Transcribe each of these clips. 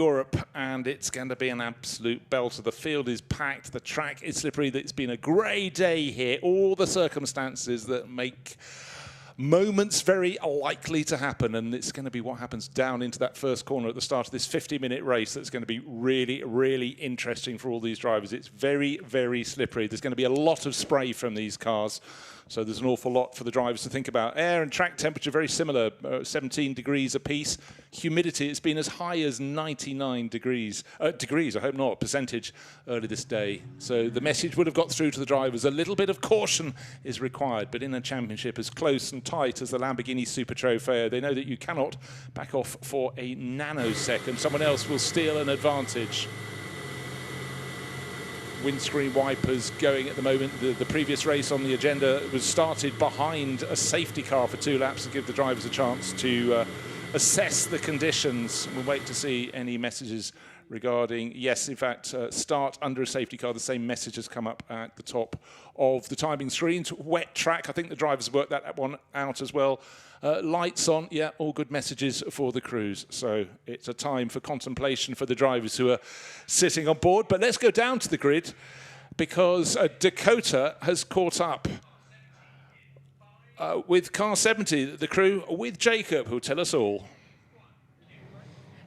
Europe, and it's going to be an absolute belter. The field is packed, the track is slippery. It's been a grey day here. All the circumstances that make moments very likely to happen, and it's going to be what happens down into that first corner at the start of this 50-minute race that's going to be really, really interesting for all these drivers. It's very, very slippery. There's going to be a lot of spray from these cars, so there's an awful lot for the drivers to think about. Air and track temperature very similar, 17 degrees apiece. Humidity, it's been as high as 99 degrees, I hope not, percentage early this day. So the message would have got through to the drivers. A little bit of caution is required, but in a championship as close and tight as the Lamborghini Super Trofeo, they know that you cannot back off for a nanosecond. Someone else will steal an advantage. Windscreen wipers going at the moment. The previous race on the agenda was started behind a safety car for 2 laps to give the drivers a chance to assess the conditions. We'll wait to see any messages regarding, yes, in fact, start under a safety car. The same message has come up at the top of the timing screens. Wet track, I think the drivers worked that one out as well. Lights on, yeah, all good messages for the crews. So it's a time for contemplation for the drivers who are sitting on board. But let's go down to the grid, because Dakota has caught up with car 70, the crew, with Jacob, who'll tell us all.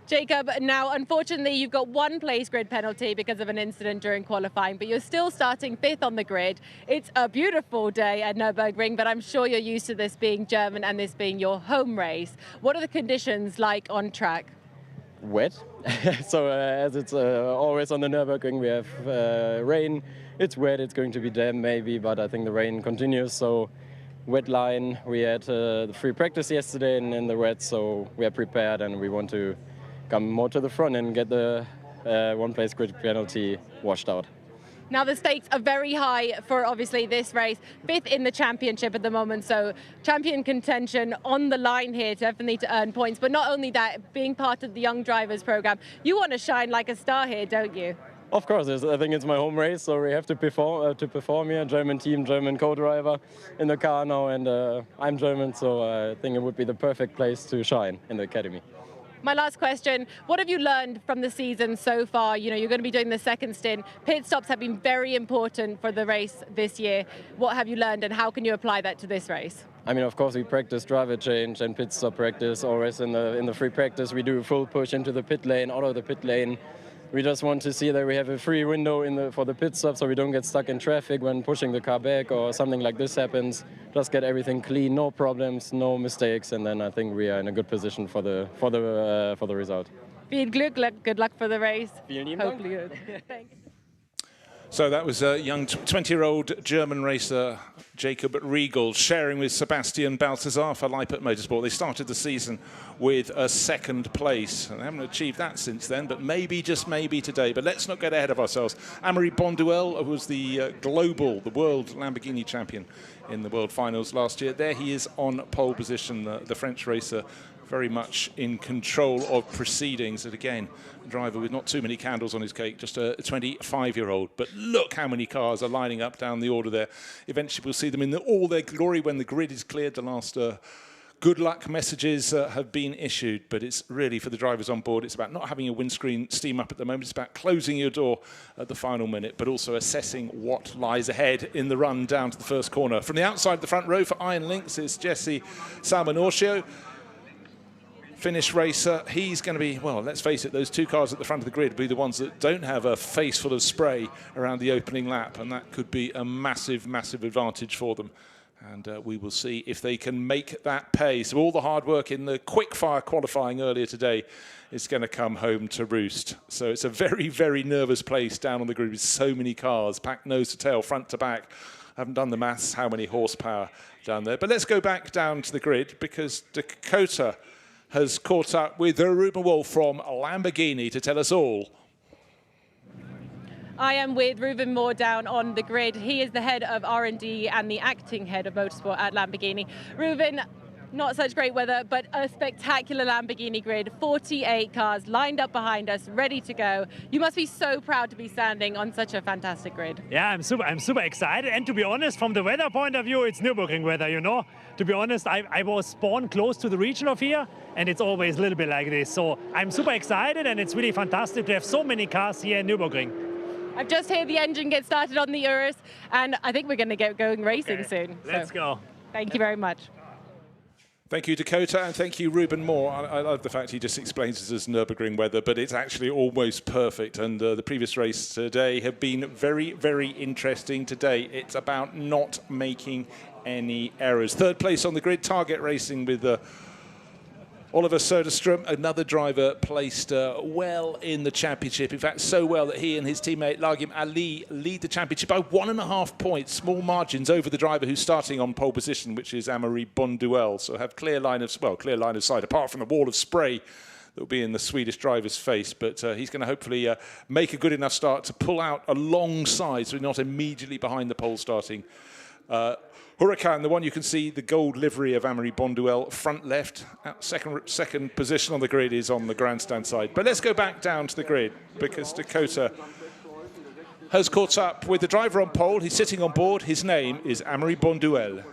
Jacob, now unfortunately you've got 1 place grid penalty because of an incident during qualifying, but you're still starting 5th on the grid. It's a beautiful day at Nürburgring, but I'm sure you're used to this being German and this being your home race. What are the conditions like on track? Wet. So as it's always on the Nürburgring, we have rain. It's wet, it's going to be damp maybe, but I think the rain continues. So wet line, we had the free practice yesterday in the wet, so we are prepared and we want to come more to the front and get the 1 place grid penalty washed out. Now the stakes are very high for obviously this race, 5th in the championship at the moment, so champion contention on the line here, definitely to earn points. But not only that, being part of the Young Drivers program, you want to shine like a star here, don't you? Of course, I think it's my home race, so we have to perform here. German team, German co-driver in the car now, and I'm German, so I think it would be the perfect place to shine in the academy. My last question, what have you learned from the season so far? You know, you're going to be doing the 2nd stint. Pit stops have been very important for the race this year. What have you learned and how can you apply that to this race? I mean, of course, we practice driver change and pit stop practice. Always in the free practice, we do a full push into the pit lane, out of the pit lane. We just want to see that we have a free window for the pit stop so we don't get stuck in traffic when pushing the car back or something like this happens. Just get everything clean, no problems, no mistakes, and then I think we are in a good position for the result. Viel Glück, good luck for the race. Vielen Dank. Hopefully good. Thank you. So that was a young 20-year-old German racer, Jacob Riegel, sharing with Sebastian Balthazar for Leipert Motorsport. They started the season with a 2nd place. And they haven't achieved that since then, but maybe, just maybe today. But let's not get ahead of ourselves. Amaury Bonduelle was the the world Lamborghini champion in the World Finals last year. There he is on pole position, the French racer, very much in control of proceedings. And again, a driver with not too many candles on his cake, just a 25-year-old. But look how many cars are lining up down the order there. Eventually we'll see them in all their glory when the grid is cleared. The last good luck messages have been issued, but it's really for the drivers on board. It's about not having your windscreen steam up at the moment. It's about closing your door at the final minute, but also assessing what lies ahead in the run down to the first corner. From the outside of the front row for Iron Lynx is Jesse Salmonorcio. Finnish racer, he's going to be, well, let's face it, those 2 cars at the front of the grid will be the ones that don't have a face full of spray around the opening lap, and that could be a massive, massive advantage for them. And we will see if they can make that pay. So all the hard work in the quick-fire qualifying earlier today is going to come home to roost. So it's a very, very nervous place down on the grid with so many cars, packed nose to tail, front to back. I haven't done the maths, how many horsepower down there. But let's go back down to the grid, because Dakota has caught up with Ruben Wolf from Lamborghini to tell us all. I am with Ruben Moore down on the grid. He is the head of R&D and the acting head of motorsport at Lamborghini. Ruben, Not such great weather, but a spectacular Lamborghini grid. 48 cars lined up behind us, ready to go. You must be so proud to be standing on such a fantastic grid. Yeah, I'm super excited. And to be honest, from the weather point of view, it's Nürburgring weather, you know. To be honest, I was born close to the region of here, and it's always a little bit like this. So I'm super excited, and it's really fantastic to have so many cars here in Nürburgring. I've just heard the engine get started on the Urus, and I think we're going to get going racing soon. Let's go. Thank you very much. Thank you, Dakota, and thank you, Ruben Moore. I love the fact he just explains it as Nürburgring weather, but it's actually almost perfect. And the previous race today have been very, very interesting today. It's about not making any errors. Third place on the grid, Target Racing with Oliver Söderström, another driver placed well in the championship. In fact, so well that he and his teammate Lagim Ali lead the championship by 1.5 points, small margins over the driver who's starting on pole position, which is Amaury Bonduelle. So have clear line of sight, apart from the wall of spray that will be in the Swedish driver's face. But he's going to hopefully make a good enough start to pull out alongside, so he's not immediately behind the pole starting Huracan, the one you can see the gold livery of Amaury Bonduelle, front left, second position on the grid is on the grandstand side. But let's go back down to the grid because Dakota has caught up with the driver on pole. He's sitting on board. His name is Amaury Bonduelle.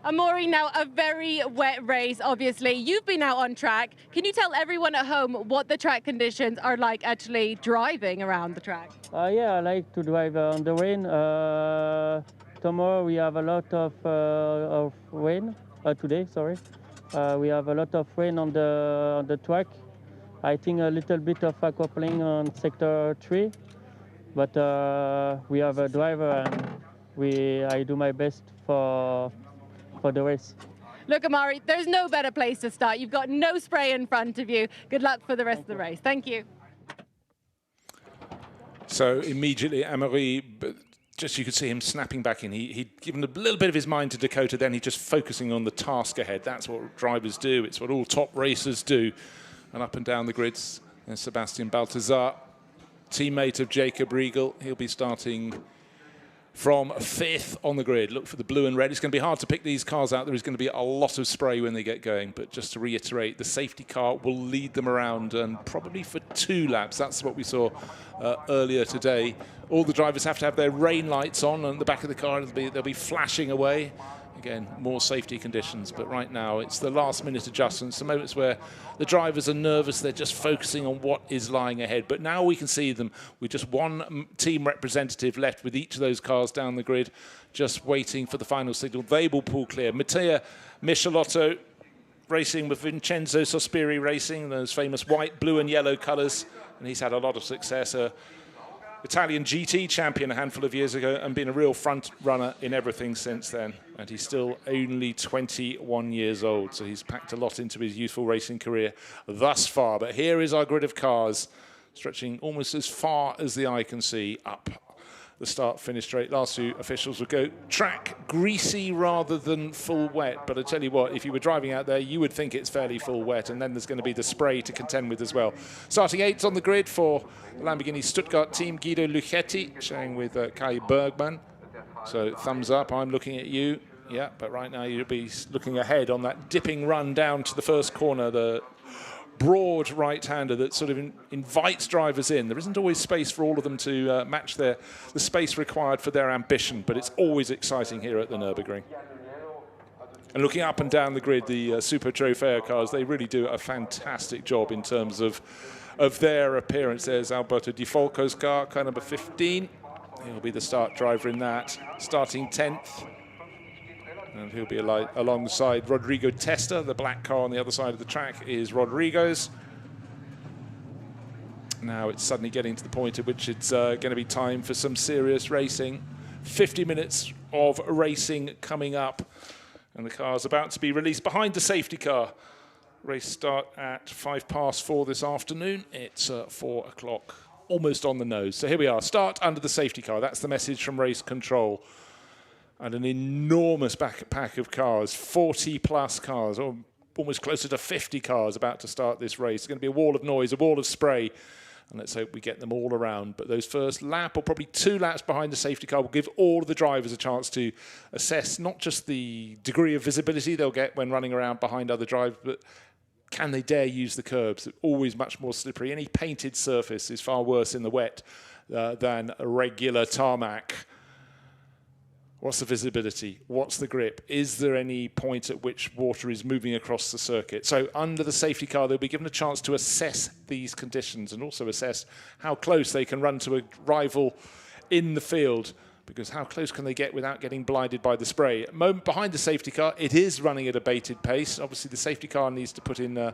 Amaury, now a very wet race, obviously. You've been out on track. Can you tell everyone at home what the track conditions are like actually driving around the track? Yeah, I like to drive on the rain. Tomorrow we have a lot of rain. Today, sorry, we have a lot of rain on the track. I think a little bit of aquaplaning on sector 3, but we have a driver and I do my best for the race. Look, Amaury, there's no better place to start. You've got no spray in front of you. Good luck for the rest of the race. Thank you. So immediately, Amaury, just you could see him snapping back in. He'd given a little bit of his mind to Dakota, then he's just focusing on the task ahead. That's what drivers do. It's what all top racers do. And up and down the grids, there's Sebastian Balthazar, teammate of Jacob Riegel. He'll be starting from 5th on the grid. Look for the blue and red. It's going to be hard to pick these cars out. There is going to be a lot of spray when they get going. But just to reiterate, the safety car will lead them around and probably for 2 laps. That's what we saw earlier today. All the drivers have to have their rain lights on the back of the car. They'll be flashing away. Again, more safety conditions. But right now, it's the last-minute adjustments, the moments where the drivers are nervous. They're just focusing on what is lying ahead. But now we can see them with just one team representative left with each of those cars down the grid, just waiting for the final signal. They will pull clear. Mattia Michelotto racing with Vincenzo Sospiri Racing, those famous white, blue and yellow colours. And he's had a lot of success. Italian GT champion a handful of years ago and been a real front runner in everything since then. And he's still only 21 years old, so he's packed a lot into his youthful racing career thus far. But here is our grid of cars, stretching almost as far as the eye can see up the start-finish straight. Last 2 officials would go track greasy rather than full wet. But I tell you what, if you were driving out there, you would think it's fairly full wet, and then there's going to be the spray to contend with as well. Starting 8th on the grid for the Lamborghini Stuttgart team, Guido Luchetti, showing with Kai Bergman. So thumbs up, I'm looking at you. Yeah, but right now you'll be looking ahead on that dipping run down to the first corner, the broad right-hander that sort of invites drivers in. There isn't always space for all of them to match the space required for their ambition, but it's always exciting here at the Nürburgring. And looking up and down the grid, the Super Trofeo cars, they really do a fantastic job in terms of their appearance. There's Alberto Di Folco's car, car number 15. He'll be the start driver in that, starting 10th. And he'll be alongside Rodrigo Testa. The black car on the other side of the track is Rodrigo's. Now it's suddenly getting to the point at which it's going to be time for some serious racing. 50 minutes of racing coming up. And the car's about to be released behind the safety car. Race start at 4:05 this afternoon. It's 4 o'clock, almost on the nose. So here we are. Start under the safety car. That's the message from race control. And an enormous pack of cars, 40-plus cars, or almost closer to 50 cars about to start this race. It's going to be a wall of noise, a wall of spray And let's hope we get them all around. But those first lap, or probably 2 laps behind the safety car, will give all of the drivers a chance to assess not just the degree of visibility they'll get when running around behind other drivers, but can they dare use the curbs? They're always much more slippery. Any painted surface is far worse in the wet than a regular tarmac. What's the visibility? What's the grip? Is there any point at which water is moving across the circuit? So under the safety car, they'll be given a chance to assess these conditions and also assess how close they can run to a rival in the field, because how close can they get without getting blinded by the spray? At the moment, behind the safety car, it is running at a bated pace. Obviously, the safety car needs to put in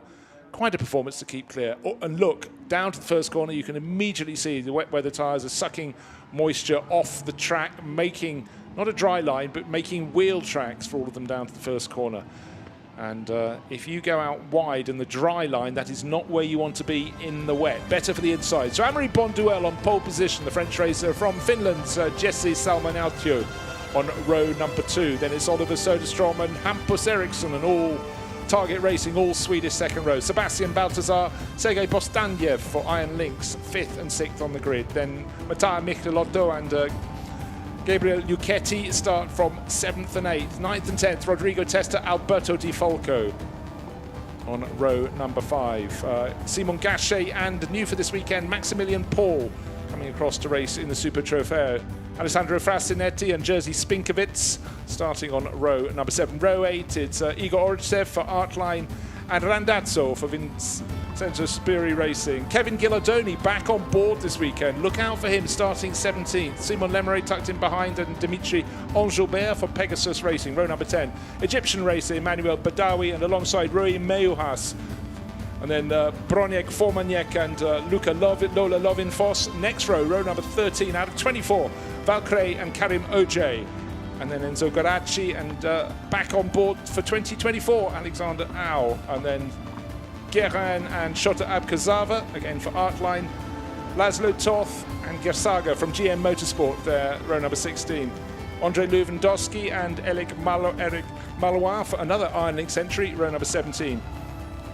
quite a performance to keep clear. Oh, and look, down to the first corner, you can immediately see the wet weather tyres are sucking moisture off the track, making not a dry line, but making wheel tracks for all of them down to the first corner. And if you go out wide in the dry line, that is not where you want to be in the wet. Better for the inside. So Amaury Bonduelle on pole position, the French racer from Finland's Jesse Salmanautio on row number 2. Then it's Oliver Soderstrom and Hampus Eriksson and all Target Racing, all Swedish second row. Sebastian Baltazar, Sergei Bostanyev for Iron Lynx, 5th and 6th on the grid. Then Mattia Michelotto and Gabriel Lucchetti start from 7th and 8th. 9th and 10th, Rodrigo Testa, Alberto Di Falco on row number 5. Simon Gachet and new for this weekend, Maximilian Paul coming across to race in the Super Trofeo. Alessandro Frasinetti and Jerzy Spinkovits starting on row number 7. Row 8, it's Igor Orchev for Artline and Randazzo for Vincenzo Spiri Racing. Kevin Ghilardoni back on board this weekend. Look out for him starting 17th. Simon Lemeray tucked in behind, and Dimitri Engelbert for Pegasus Racing, row number 10. Egyptian racer Emmanuel Badawi and alongside Rui Meuhas. And then Broniek Formaniek and Lola Lovinfos. Next row, row number 13 out of 24. Valkyrie and Karim Oj. And then Enzo Garacci, and back on board for 2024, Alexander Au. And then Guerin and Shota Abkazava, again for Artline. Laszlo Toth and Gersaga from GM Motorsport there, row number 16. Andrei Lewandowski and Eric Malois for another Iron Lynx entry, row number 17.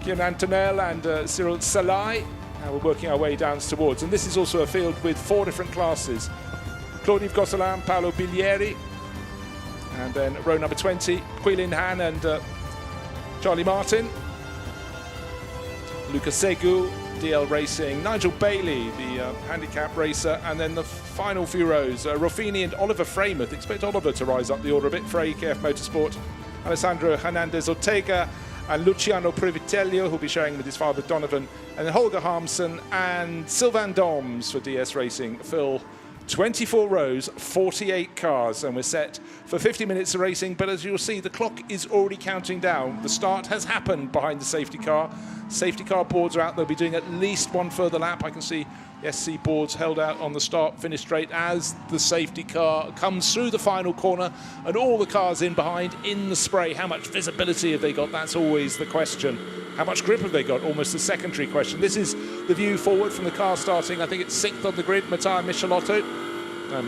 Kian Antonel and Cyril Salai. Now we're working our way down towards. And this is also a field with 4 different classes. Claude-Yves Gosselin, Paolo Bilieri. And then row number 20, Quilin Han and Charlie Martin. Lucas Segu, DL Racing. Nigel Bailey, the handicap racer. And then the final few rows, Ruffini and Oliver Freymuth. Expect Oliver to rise up the order a bit for AKF Motorsport. Alessandro Hernandez Ortega and Luciano Privitello, who'll be showing with his father Donovan. And then Holger Harmsen and Sylvain Doms for DS Racing. Phil, 24 rows, 48 cars, and we're set for 50 minutes of racing. But as you'll see, the clock is already counting down. The start has happened behind the safety car. Safety car boards are out. They'll be doing at least one further lap. I can see the SC boards held out on the start-finish straight as the safety car comes through the final corner, and all the cars in behind in the spray. How much visibility have they got? That's always the question. How much grip have they got? Almost a secondary question. This is the view forward from the car starting. I think it's 6th on the grid, Mattia Michelotto.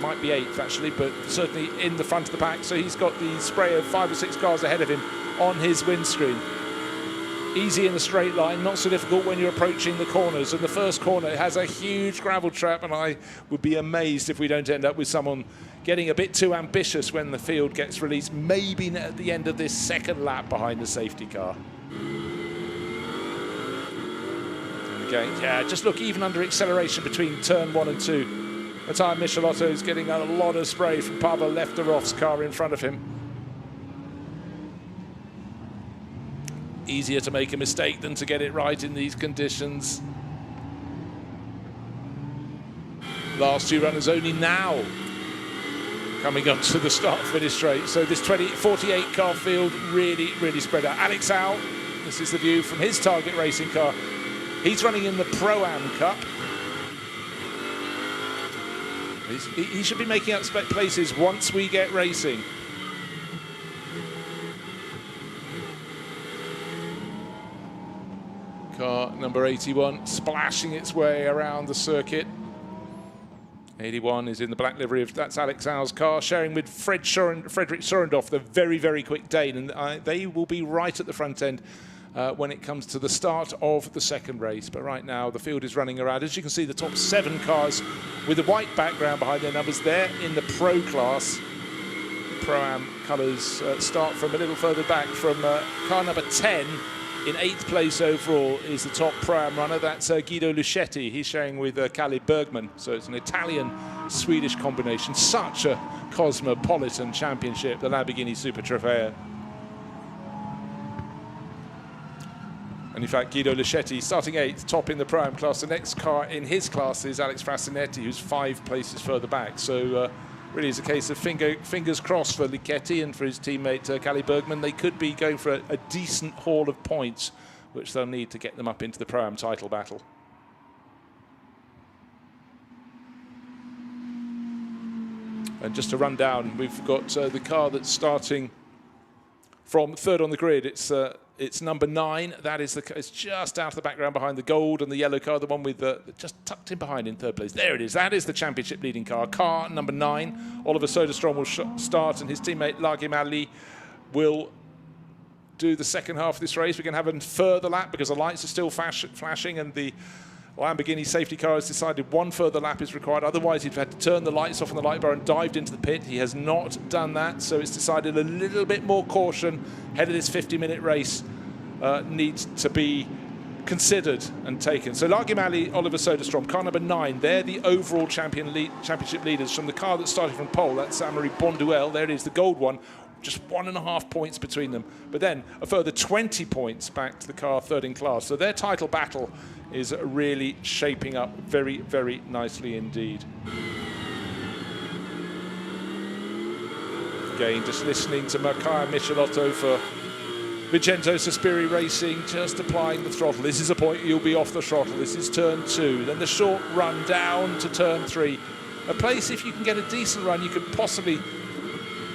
Might be 8th actually, but certainly in the front of the pack. So he's got the spray of 5 or 6 cars ahead of him on his windscreen. Easy in the straight line, not so difficult when you're approaching the corners. And the first corner has a huge gravel trap, and I would be amazed if we don't end up with someone getting a bit too ambitious when the field gets released, maybe at the end of this second lap behind the safety car. And again, yeah, just look, even under acceleration between turn 1 and 2, Mattia Michelotto is getting a lot of spray from Pavel Lefterov's car in front of him. Easier to make a mistake than to get it right in these conditions. Last 2 runners only now coming up to the start-finish straight. So this 48 car field really spread out. Alex Au, this is the view from his Target Racing car. He's running in the ProAm Cup. He should be making up places once we get racing. Car number 81 splashing its way around the circuit. 81 is in the black livery of, that's Alex Au's car, sharing with Fredrik Sorendorf, the very quick Dane, and they will be right at the front end when it comes to the start of the second race. But right now the field is running around. As you can see, the top 7 cars with the white background behind their numbers, they're in the Pro class. Pro-Am colours start from a little further back from car number 10. In 8th place overall is the top Pro-Am runner. That's Guido Luschetti. He's sharing with Kalle Bergman. So it's an Italian-Swedish combination. Such a cosmopolitan championship, the Lamborghini Super Trofeo. And in fact, Guido Luschetti starting 8th, top in the Pro-Am class. The next car in his class is Alex Frassinetti, who's 5 places further back. So really is a case of fingers crossed for Luschetti and for his teammate Kalle Bergman. They could be going for a decent haul of points, which they'll need to get them up into the Pro-Am title battle. And just to run down, we've got the car that's starting from 3rd on the grid. It's number 9. That is it's just out of the background behind the gold and the yellow car, the one with just tucked in behind in 3rd place. There it is. That is the championship leading car. Car number 9. Oliver Soderstrom will start, and his teammate Largim Ali will do the second half of this race. We're going to have a further lap because the lights are still flashing, and the Lamborghini safety car has decided one further lap is required. Otherwise, he'd had to turn the lights off on the light bar and dived into the pit. He has not done that, so it's decided a little bit more caution ahead of this 50-minute race needs to be considered and taken. So Largim Ali, Oliver Soderstrom, car number 9. They're the overall championship leaders from the car that started from pole. That's Amaury Bonduelle. There it is, the gold one. Just 1.5 points between them. But then a further 20 points back to the car 3rd in class. So their title battle is really shaping up very, very nicely indeed. Again, just listening to Macaia Michelotto for Vincenzo Sospiri Racing, just applying the throttle. This is a point you'll be off the throttle. This is turn 2. Then the short run down to turn 3. A place, if you can get a decent run, you could possibly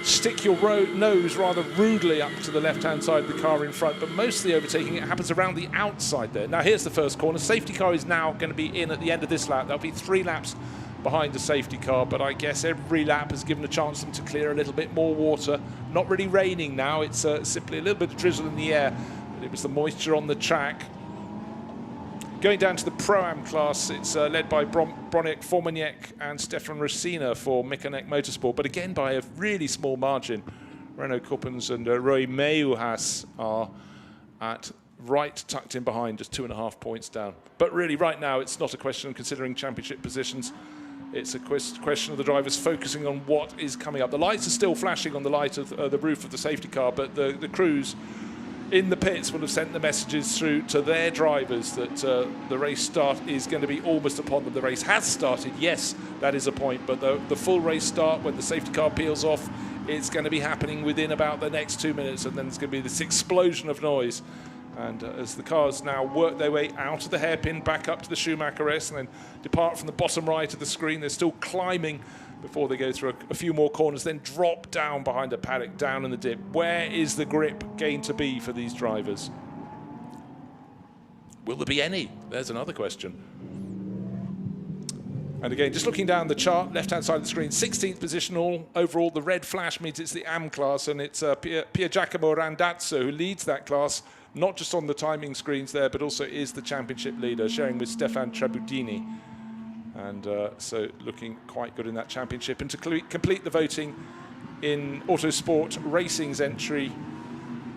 stick your nose rather rudely up to the left-hand side of the car in front, but most of the overtaking, it happens around the outside there. Now here's the first corner. Safety car is now going to be in at the end of this lap. There'll be 3 laps behind the safety car, but I guess every lap has given a chance for them to clear a little bit more water. Not really raining now. It's simply a little bit of drizzle in the air, but it was the moisture on the track. Going down to the Pro-Am class, it's led by Broniek Formaniek and Stefan Rosina for Mechanek Motorsport, but again by a really small margin. Renaud Coppens and Roy Meuhas are at right tucked in behind, just 2.5 points down. But really right now it's not a question of considering championship positions. It's a question of the drivers focusing on what is coming up. The lights are still flashing on the light of the roof of the safety car, but the crews in the pits will have sent the messages through to their drivers that the race start is going to be almost upon them. The race has started, yes, that is a point, but the full race start, when the safety car peels off, it's going to be happening within about the next 2 minutes, and then there's going to be this explosion of noise. And as the cars now work their way out of the hairpin, back up to the Schumacher S, and then depart from the bottom right of the screen, they're still climbing before they go through a few more corners, then drop down behind a paddock, down in the dip. Where is the grip going to be for these drivers? Will there be any? There's another question. And again, just looking down the chart, left-hand side of the screen, 16th position overall. The red flash means it's the AM class, and it's Pier Giacomo Randazzo who leads that class, not just on the timing screens there, but also is the championship leader, sharing with Stefan Trabudini. And so looking quite good in that championship. And to complete the voting in Autosport Racing's entry,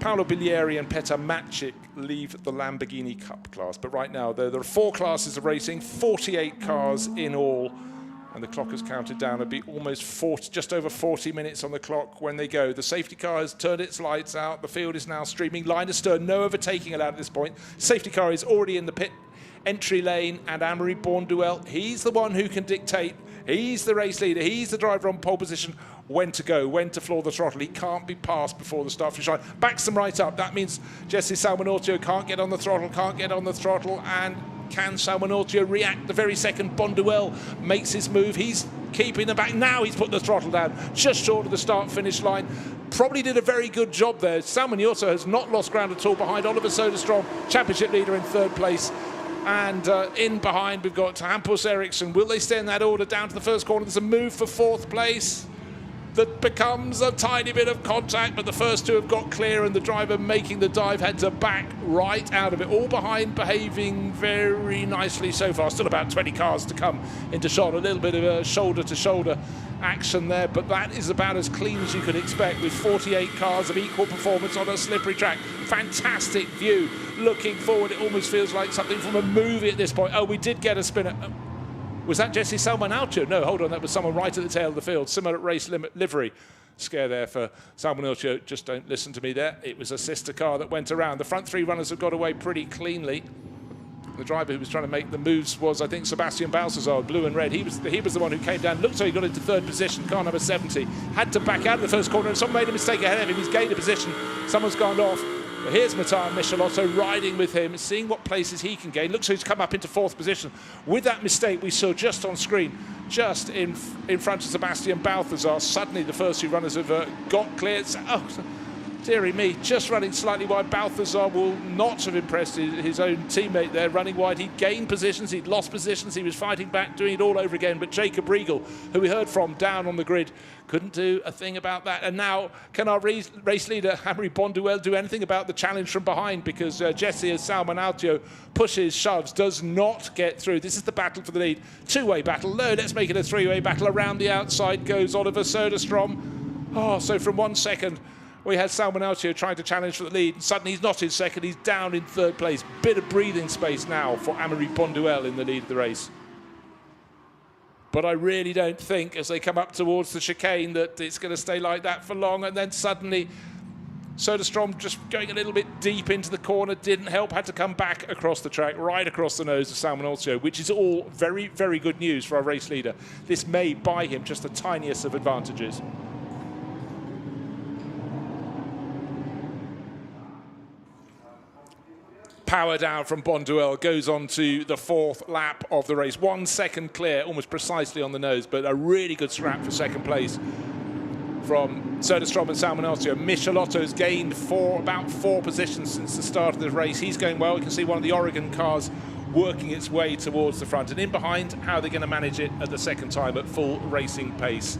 Paolo Biglieri and Petar Macic leave the Lamborghini Cup class. But right now, there are 4 classes of racing, 48 cars in all, and the clock has counted down. It'll be almost 40, just over 40 minutes on the clock when they go. The safety car has turned its lights out. The field is now streaming. Line astern, no overtaking allowed at this point. Safety car is already in the pit entry lane, and Amaury Bonduelle, he's the one who can dictate. He's the race leader. He's the driver on pole position. When to go, when to floor the throttle. He can't be passed before the start finish line. Backs them right up. That means Jesse Salmonortio can't get on the throttle, and can Salmonortio react the very second Bonduelle makes his move? He's keeping the back. Now he's put the throttle down, just short of the start finish line. Probably did a very good job there. Salmonortio has not lost ground at all behind Oliver Soderstrom, championship leader in 3rd place. And in behind, we've got Hampus Eriksson. Will they stay in that order down to the first corner? There's a move for 4th place. that becomes a tiny bit of contact, but the first two have got clear, and the driver making the dive had to back right out of it. All behind, behaving very nicely so far. Still about 20 cars to come into shot. A little bit of a shoulder-to-shoulder action there, but that is about as clean as you could expect with 48 cars of equal performance on a slippery track. Fantastic view. Looking forward, it almost feels like something from a movie at this point. Oh, we did get a spinner. Was that Jesse Salmonaucio? No, hold on, that was someone right at the tail of the field. Similar race livery. Scare there for Salmonaucio. Just don't listen to me there. It was a sister car that went around. The front three runners have got away pretty cleanly. The driver who was trying to make the moves was, I think, Sebastian Balthazar, blue and red. He was the one who came down. Looked like he got into third position, car number 70. Had to back out of the first corner, and someone made a mistake ahead of him. He's gained a position. Someone's gone off. But here's Matteo Michelotto riding with him, seeing what places he can gain. Looks like he's come up into fourth position. With that mistake we saw just on screen, just in front of Sebastian Balthazar, suddenly the first two runners have got clear. Oh, dearie me, just running slightly wide. Balthazar will not have impressed his own teammate there, running wide. He'd gained positions, he'd lost positions, he was fighting back, doing it all over again. But Jacob Riegel, who we heard from down on the grid, couldn't do a thing about that. And now, can our race leader, Amaury Bonduelle, do anything about the challenge from behind? Because Jesse Salmonaucio pushes, shoves, does not get through. This is the battle for the lead. Two-way battle. No, let's make it a three-way battle. Around the outside goes Oliver Söderström. Oh, so from 1 second, we had Salmonaucio trying to challenge for the lead. And suddenly he's not in second, he's down in third place. Bit of breathing space now for Amaury Bonduelle in the lead of the race. But I really don't think, as they come up towards the chicane, that it's going to stay like that for long. And then suddenly, Söderström just going a little bit deep into the corner didn't help. Had to come back across the track, right across the nose of Salmonaucio, which is all very, very good news for our race leader. This may buy him just the tiniest of advantages. Power down from Bonduelle, goes on to the fourth lap of the race. 1 second clear, almost precisely on the nose, but a really good scrap for second place from Söderström and Salmonaucio. Michelotto's gained about four positions since the start of the race. He's going well. You can see one of the Oregon cars working its way towards the front. And in behind, how they're going to manage it at the second time at full racing pace.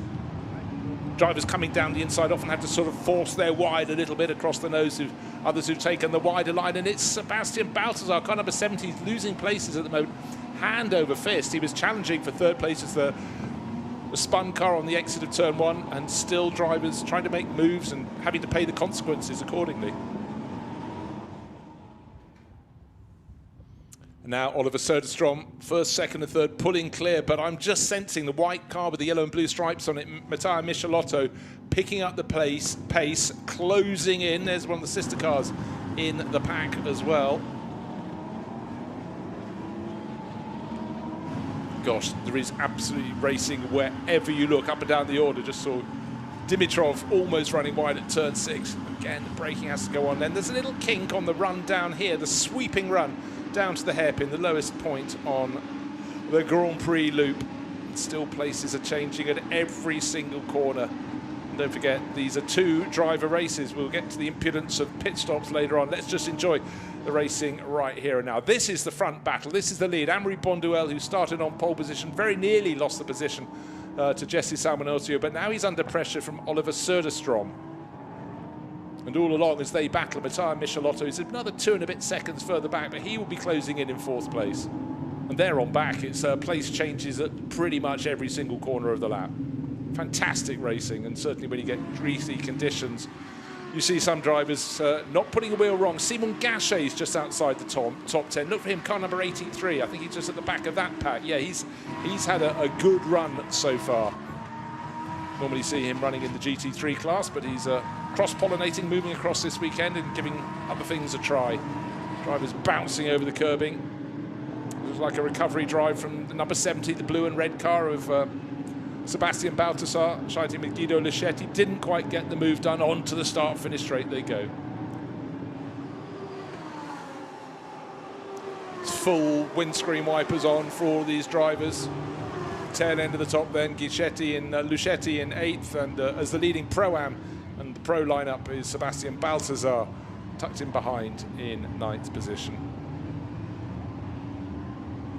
Drivers coming down the inside often have to sort of force their wide a little bit across the nose of others who've taken the wider line. And it's Sebastian Balthazar, car number 70, losing places at the moment, hand over fist. He was challenging for third place as the spun car on the exit of turn one, and still drivers trying to make moves and having to pay the consequences accordingly. Now Oliver Söderström, first, second and third, pulling clear, but I'm just sensing the white car with the yellow and blue stripes on it, Matteo Michelotto, picking up the pace, closing in. There's one of the sister cars in the pack as well. Gosh, there is absolutely racing wherever you look, up and down the order. Just saw Dimitrov almost running wide at turn 6. Again, the braking has to go on then. There's a little kink on the run down here, the sweeping run down to the hairpin, the lowest point on the Grand Prix loop. Still places are changing at every single corner. And don't forget, these are two driver races. We'll get to the impudence of pit stops later on. Let's just enjoy the racing right here and now. This is the front battle. This is the lead. Amaury Bonduelle, who started on pole position, very nearly lost the position to Jesse Salmonaucio, but now he's under pressure from Oliver Söderström. And all along, as they battle, Matteo Michelotto is another 2 and a bit seconds further back, but he will be closing in fourth place. And they're on back. It's place changes at pretty much every single corner of the lap. Fantastic racing, and certainly when you get greasy conditions, you see some drivers not putting a wheel wrong. Simon Gachet is just outside the top 10. Look for him, car number 83. I think he's just at the back of that pack. Yeah, he's had a good run so far. Normally see him running in the GT3 class, but he's cross-pollinating, moving across this weekend and giving other things a try. Drivers bouncing over the curbing. It was like a recovery drive from the number 70, the blue and red car of Sebastian Balthazar, fighting with Guido Lischetti. Didn't quite get the move done. On to the start-finish straight they go. It's full windscreen wipers on for all these drivers. Tail end of the top then, Lischetti in 8th, and as the leading ProAm and the Pro lineup is Sebastian Balthazar, tucked in behind in 9th position.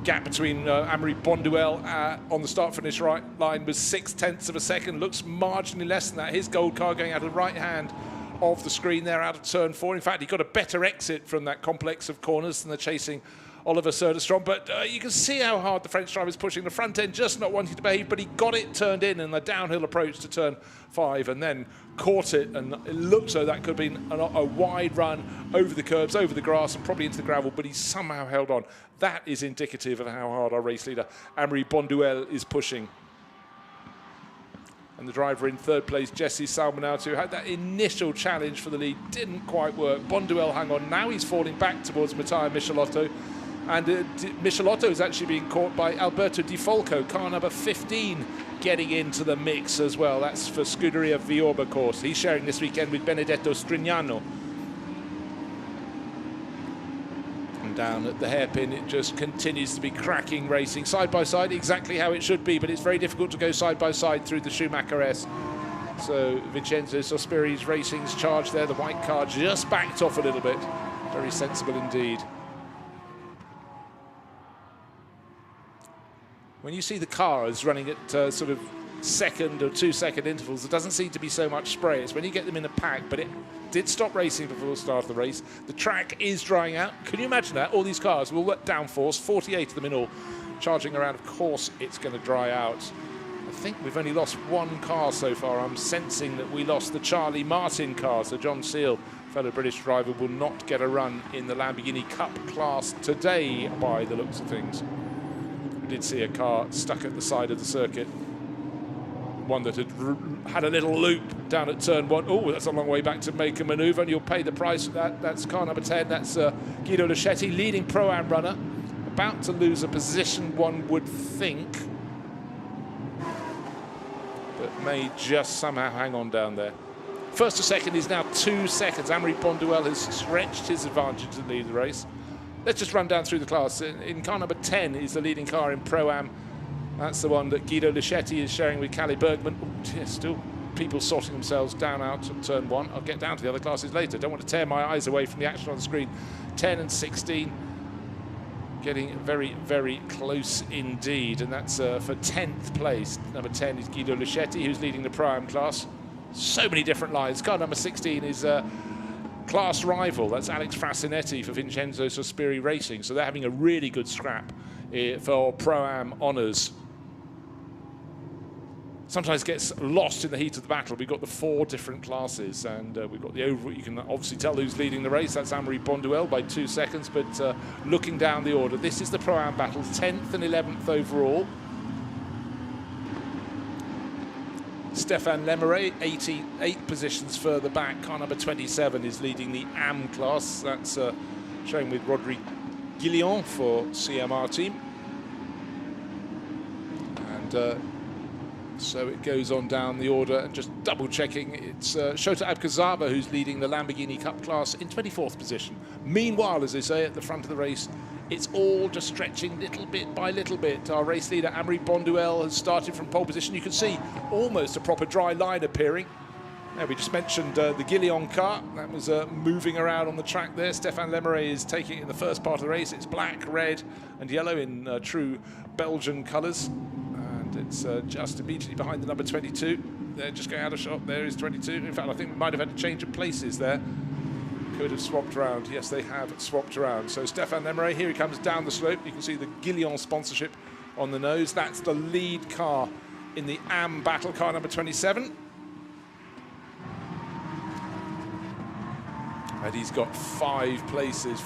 gap between Amory Bonduel on the start-finish line was 0.6 of a second. Looks marginally less than that. His gold car going out of the right hand of the screen there out of turn 4. In fact, he got a better exit from that complex of corners than the chasing Oliver Söderström. But you can see how hard the French driver's pushing the front end, just not wanting to behave, but he got it turned in the downhill approach to turn 5 and then caught it, and it looked so that could have been a wide run over the curbs, over the grass and probably into the gravel, but he somehow held on. That is indicative of how hard our race leader Amory Bonduel is pushing. And the driver in third place, Jesse Salmonato, had that initial challenge for the lead, didn't quite work. Bonduel hung on. Now he's falling back towards Matteo Michelotto. And Michelotto is actually being caught by Alberto Di Folco, car number 15, getting into the mix as well. That's for Scuderia Viorba course. He's sharing this weekend with Benedetto Strignano. And down at the hairpin, it just continues to be cracking racing. Side by side, exactly how it should be, but it's very difficult to go side by side through the Schumacher S. So Vincenzo Sospiri's racing's charge there. The white car just backed off a little bit. Very sensible indeed. When you see the cars running at sort of 1 or 2 second intervals, there doesn't seem to be so much spray. It's when you get them in a pack, but it did stop racing before the start of the race. The track is drying out. Can you imagine that? All these cars will let downforce, 48 of them in all, charging around. Of course, it's going to dry out. I think we've only lost one car so far. I'm sensing that we lost the Charlie Martin car, so John Seal, fellow British driver, will not get a run in the Lamborghini Cup class today by the looks of things. Did see a car stuck at the side of the circuit, one that had a little loop down at turn 1. Oh, that's a long way back to make a manoeuvre, and you'll pay the price for that. That's car number 10. That's Guido Luchetti, leading Pro-Am runner, about to lose a position, one would think, but may just somehow hang on down there. First to second is now 2 seconds. Amory Bonduel has stretched his advantage to lead the race. Let's just run down through the class. In car number 10 is the leading car in Pro-Am. That's the one that Guido Luchetti is sharing with Kalle Bergman. Ooh, yeah, still people sorting themselves down out at turn 1. I'll get down to the other classes later. Don't want to tear my eyes away from the action on the screen. 10 and 16 getting very, very close indeed. And that's for 10th place. Number 10 is Guido Luchetti, who's leading the Pro-Am class. So many different lines. Car number 16 is class rival. That's Alex Frasinetti for Vincenzo Sospiri Racing. So they're having a really good scrap for Pro-Am honours. Sometimes gets lost in the heat of the battle. We've got the 4 different classes, and we've got the overall. You can obviously tell who's leading the race. That's Amory Bonduel by 2 seconds, but looking down the order, this is the Pro-Am battle, 10th and 11th overall. Stéphane Lemeray, 8 positions further back. Car number 27 is leading the AM class. That's showing with Rodrigue Guillon for CMR team. And so it goes on down the order, and just double checking, it's Shota Abkazava who's leading the Lamborghini Cup class in 24th position. Meanwhile, as they say at the front of the race, it's all just stretching little bit by little bit. Our race leader, Amory Bonduel, has started from pole position. You can see almost a proper dry line appearing. Now, we just mentioned the Guillon car. That was moving around on the track there. Stéphane Lemeray is taking it in the first part of the race. It's black, red and yellow in true Belgian colours. And it's just immediately behind the number 22. They're just going out of shot. There is 22. In fact, I think we might have had a change of places there. Could have swapped around. Yes, they have swapped around. So Stéphane Lemeray, here he comes down the slope. You can see the Guillon sponsorship on the nose. That's the lead car in the AM battle, car number 27. And he's got 4 places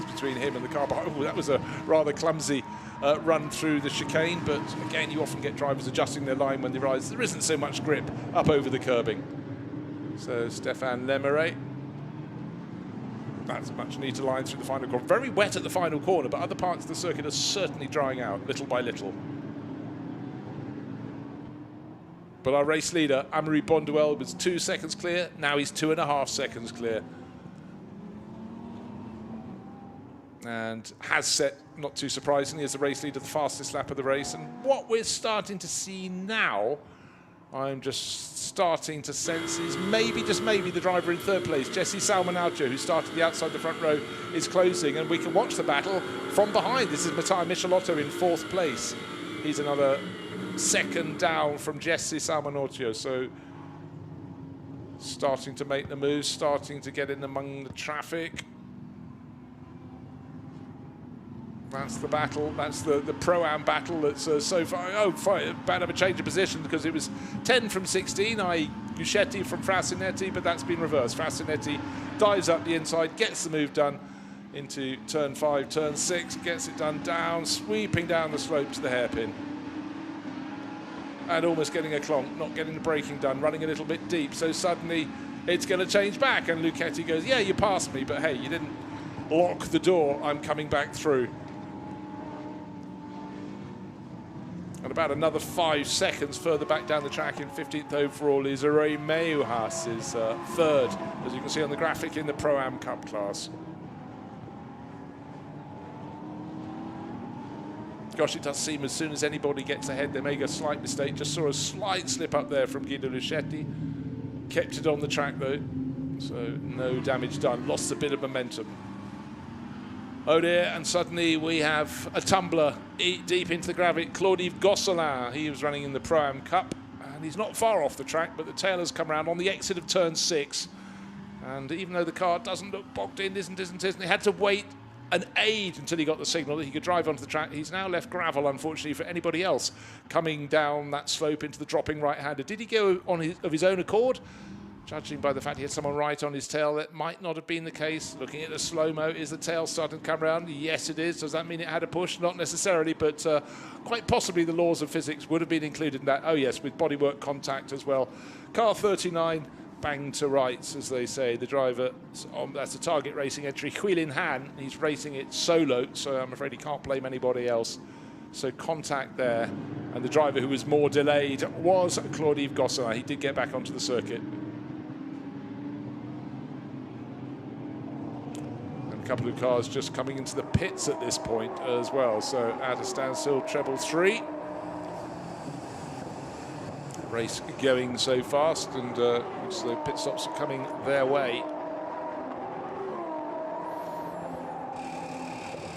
between him and the car behind. Oh, that was a rather clumsy run through the chicane, but again, you often get drivers adjusting their line when they rise. There isn't so much grip up over the curbing. So Stéphane Lemeray. That's a much neater line through the final corner. Very wet at the final corner, but other parts of the circuit are certainly drying out little by little. But our race leader, Amory Bonduel, was 2 seconds clear. Now he's 2.5 seconds clear. And has set, not too surprisingly, as the race leader, the fastest lap of the race. And what we're starting to see now I'm just starting to sense is maybe, just maybe, the driver in third place, Jesse Salmonaucho, who started the outside the front row, is closing, and we can watch the battle from behind. This is Matteo Michelotto in fourth place. He's another second down from Jesse Salmonaucho, so starting to make the moves, starting to get in among the traffic. That's the battle. That's the Pro-Am battle that's so far. Oh, bad of a change of position because it was 10 from 16, i.e. Guschetti from Frasinetti, but that's been reversed. Frasinetti dives up the inside, gets the move done into turn 5, turn 6, gets it done down, sweeping down the slope to the hairpin. And almost getting a clonk, not getting the braking done, running a little bit deep. So suddenly it's going to change back, and Luchetti goes, yeah, you passed me, but hey, you didn't lock the door. I'm coming back through. And about another 5 seconds further back down the track in 15th overall is Rui Meujas, is third, as you can see on the graphic, in the Pro-Am Cup class. Gosh, it does seem as soon as anybody gets ahead, they make a slight mistake. Just saw a slight slip up there from Guido Luchetti. Kept it on the track, though, so no damage done. Lost a bit of momentum. Oh dear, and suddenly we have a tumbler deep into the gravel. Claude-Yves Gosselin, he was running in the Pro-Am Cup, and he's not far off the track, but the tail has come around on the exit of turn 6. And even though the car doesn't look bogged in, isn't, he had to wait an aid until he got the signal that he could drive onto the track. He's now left gravel, unfortunately, for anybody else coming down that slope into the dropping right-hander. Did he go on of his own accord? Judging by the fact he had someone right on his tail, that might not have been the case. Looking at the slow-mo, is the tail starting to come around? Yes, it is. Does that mean it had a push? Not necessarily, but quite possibly the laws of physics would have been included in that. Oh, yes, with bodywork contact as well. Car 39, bang to rights, as they say. The driver, that's a Target Racing entry, Huilin Han. He's racing it solo, so I'm afraid he can't blame anybody else. So contact there. And the driver who was more delayed was Claude-Yves Gosselin. He did get back onto the circuit. A couple of cars just coming into the pits at this point as well, so at a standstill, treble 3. Race going so fast, and the pit stops are coming their way.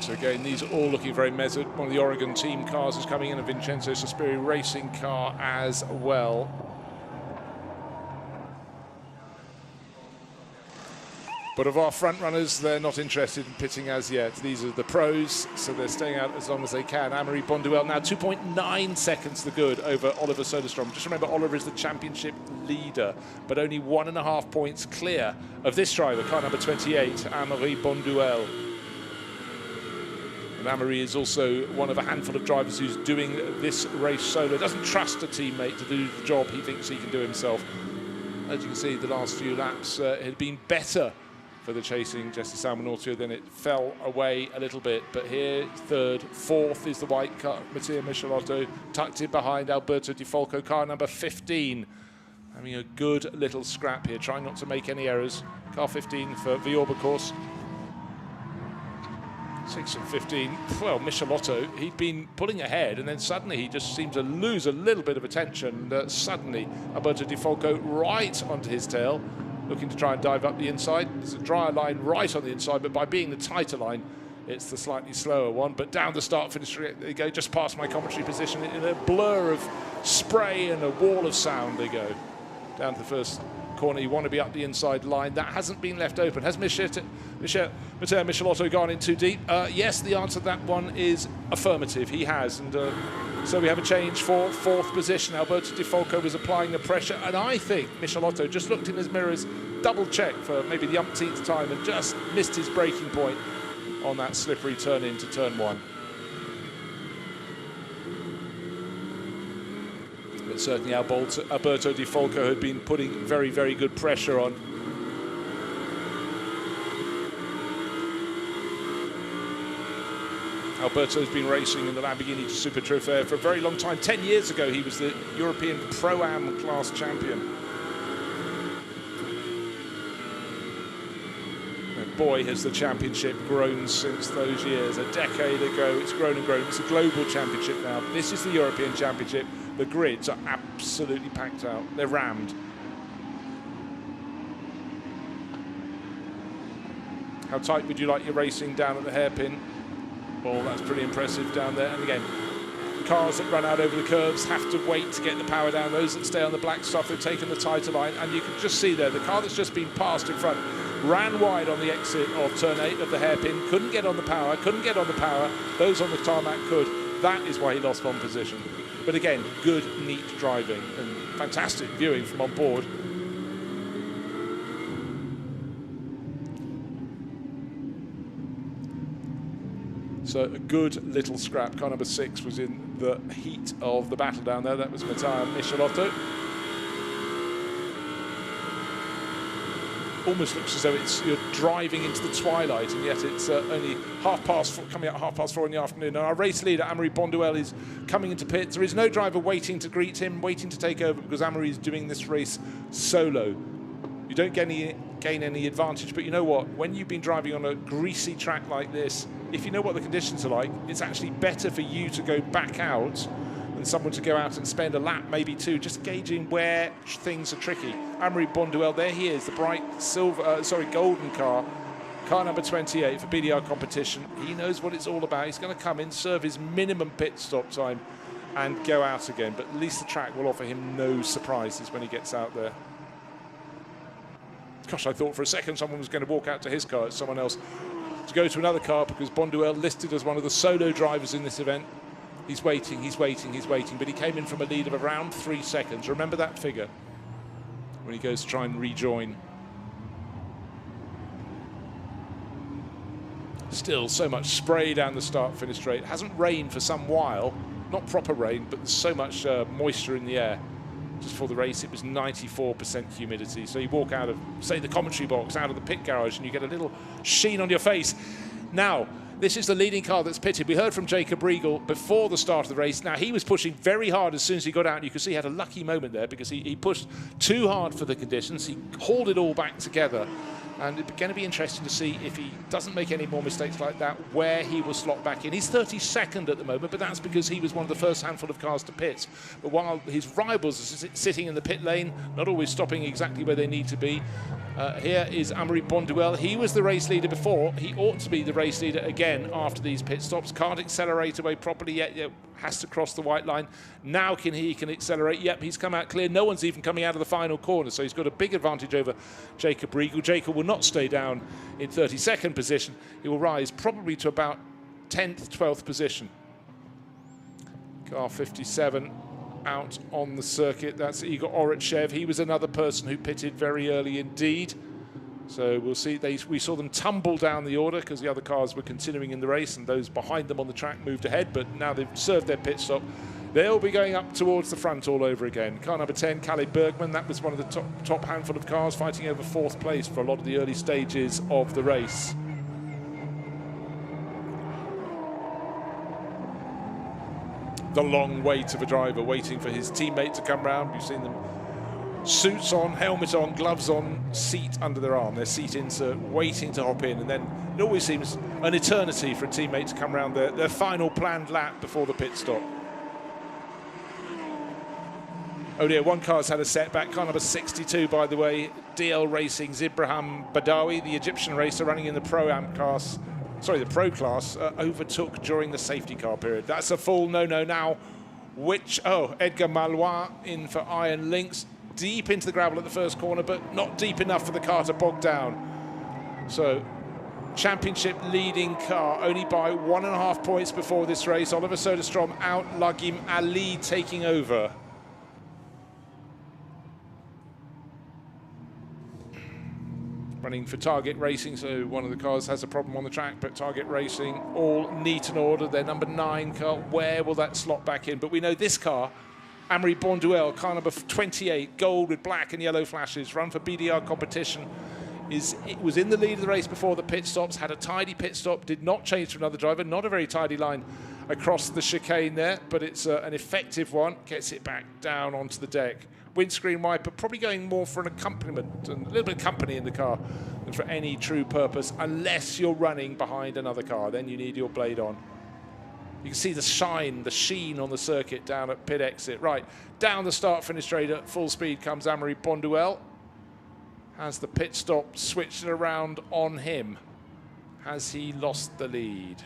So again, these are all looking very measured. One of the Oregon team cars is coming in, a Vincenzo Sospiri racing car as well. But of our front runners, they're not interested in pitting as yet. These are the pros, so they're staying out as long as they can. Amaury Bonduelle now 2.9 seconds the good over Oliver Soderstrom. Just remember, Oliver is the championship leader, but only 1.5 points clear of this driver, car number 28, Amaury Bonduelle. And Amaury is also one of a handful of drivers who's doing this race solo. Doesn't trust a teammate to do the job he thinks he can do himself. As you can see, the last few laps had been better for the chasing Jesse Salmonauto, then it fell away a little bit. But here, third, fourth is the white car, Matteo Michelotto, tucked in behind Alberto Di Folco, car number 15. Having a good little scrap here, trying not to make any errors. Car 15 for Viorba, of course. 6 and 15. Well, Michelotto, he'd been pulling ahead, and then suddenly he just seemed to lose a little bit of attention. Suddenly, Alberto Di Folco right onto his tail, looking to try and dive up the inside. There's a drier line right on the inside, but by being the tighter line, it's the slightly slower one. But down the start-finish, they go just past my commentary position in a blur of spray and a wall of sound. They go down to the first corner. You want to be up the inside line. That hasn't been left open. Has Matteo Michelotto gone in too deep? Yes, the answer to that one is affirmative. He has, and so we have a change for fourth position. Alberto Di Folco was applying the pressure, and I think Michelotto just looked in his mirrors, double-checked for maybe the umpteenth time, and just missed his braking point on that slippery turn into turn 1. But certainly Alberto Di Folco had been putting very, very good pressure on. Alberto's been racing in the Lamborghini Super Trofeo for a very long time. 10 years ago, he was the European Pro-Am class champion. And boy, has the championship grown since those years. A decade ago, it's grown and grown. It's a global championship now. This is the European Championship. the grids are absolutely packed out. They're rammed. How tight would you like your racing down at the hairpin? Well, that's pretty impressive down there. And again, cars that run out over the curves have to wait to get the power down. Those that stay on the black stuff, they've taken the tighter line. And you can just see there, the car that's just been passed in front ran wide on the exit of turn 8 of the hairpin, couldn't get on the power, Those on the tarmac could. That is why he lost one position. But again, good, neat driving and fantastic viewing from on board. So a good little scrap. Car number 6 was in the heat of the battle down there. That was Matteo Michelotto. Almost looks as though you're driving into the twilight, and yet it's only coming out 4:30 in the afternoon. And our race leader, Amaury Bonduelle, is coming into pits. There is no driver waiting to greet him, waiting to take over, because Amaury is doing this race solo. You don't gain any advantage, but you know what? When you've been driving on a greasy track like this, if you know what the conditions are like, it's actually better for you to go back out than someone to go out and spend a lap, maybe two, just gauging where things are tricky. Amaury Bonduelle, there he is, the bright golden car number 28 for BDR competition. He knows what it's all about. He's going to come in, serve his minimum pit stop time, and go out again. But at least the track will offer him no surprises when he gets out there. Gosh, I thought for a second someone was going to walk out to his car. It's someone else to go to another car, because Bonduelle listed as one of the solo drivers in this event. He's waiting, but he came in from a lead of around 3 seconds. Remember that figure when he goes to try and rejoin. Still so much spray down the start-finish straight. It hasn't rained for some while, not proper rain, but there's so much moisture in the air. Just before the race, it was 94% humidity. So you walk out of, say, the commentary box, out of the pit garage, and you get a little sheen on your face. Now, this is the leading car that's pitted. We heard from Jacob Riegel before the start of the race. Now, he was pushing very hard as soon as he got out. And you could see he had a lucky moment there, because he pushed too hard for the conditions. He hauled it all back together. And it's going to be interesting to see, if he doesn't make any more mistakes like that, where he will slot back in. He's 32nd at the moment, but that's because he was one of the first handful of cars to pit. But while his rivals are sitting in the pit lane, not always stopping exactly where they need to be, here is Amaury Bonduelle. He was the race leader before. He ought to be the race leader again after these pit stops. Can't accelerate away properly yet. Has to cross the white line. Now he can accelerate. Yep, he's come out clear. No one's even coming out of the final corner, so he's got a big advantage over Jacob Riegel. Jacob will not stay down in 32nd position. He will rise probably to about 10th, 12th position. Car 57 out on the circuit. That's Igor Oretchev. He was another person who pitted very early indeed. So we'll see. We saw them tumble down the order because the other cars were continuing in the race, and those behind them on the track moved ahead. But now they've served their pit stop, they'll be going up towards the front all over again. Car number 10, Kalle Bergman. That was one of the top handful of cars fighting over 4th place for a lot of the early stages of the race. The long wait of a driver waiting for his teammate to come round. We've seen them suits on, helmet on, gloves on, seat under their arm, their seat insert, waiting to hop in. And then it always seems an eternity for a teammate to come around their final planned lap before the pit stop. Oh dear, one car's had a setback. Car number 62, by the way, DL Racing's Ibrahim Badawi, the Egyptian racer running in the ProAm class, the Pro class, overtook during the safety car period. That's a full no-no now. Edgar Malouin in for Iron Lynx. Deep into the gravel at the first corner, but not deep enough for the car to bog down. So, championship leading car only by 1.5 points before this race. Oliver Soderstrom out, Lagim Ali taking over. Running for Target Racing, so one of the cars has a problem on the track, but Target Racing all neat and ordered. Their number 9 car, where will that slot back in? But we know this car, Amaury Bonduelle, car number 28, gold with black and yellow flashes, run for BDR competition. It was in the lead of the race before the pit stops, had a tidy pit stop, did not change to another driver, not a very tidy line across the chicane there, but it's an effective one, gets it back down onto the deck. Windscreen wiper, probably going more for an accompaniment and a little bit of company in the car than for any true purpose, unless you're running behind another car, then you need your blade on. You can see the shine, the sheen on the circuit down at pit exit. Right, down the start-finish straight at full speed comes Amaury Bonduelle. Has the pit stop switched it around on him? Has he lost the lead?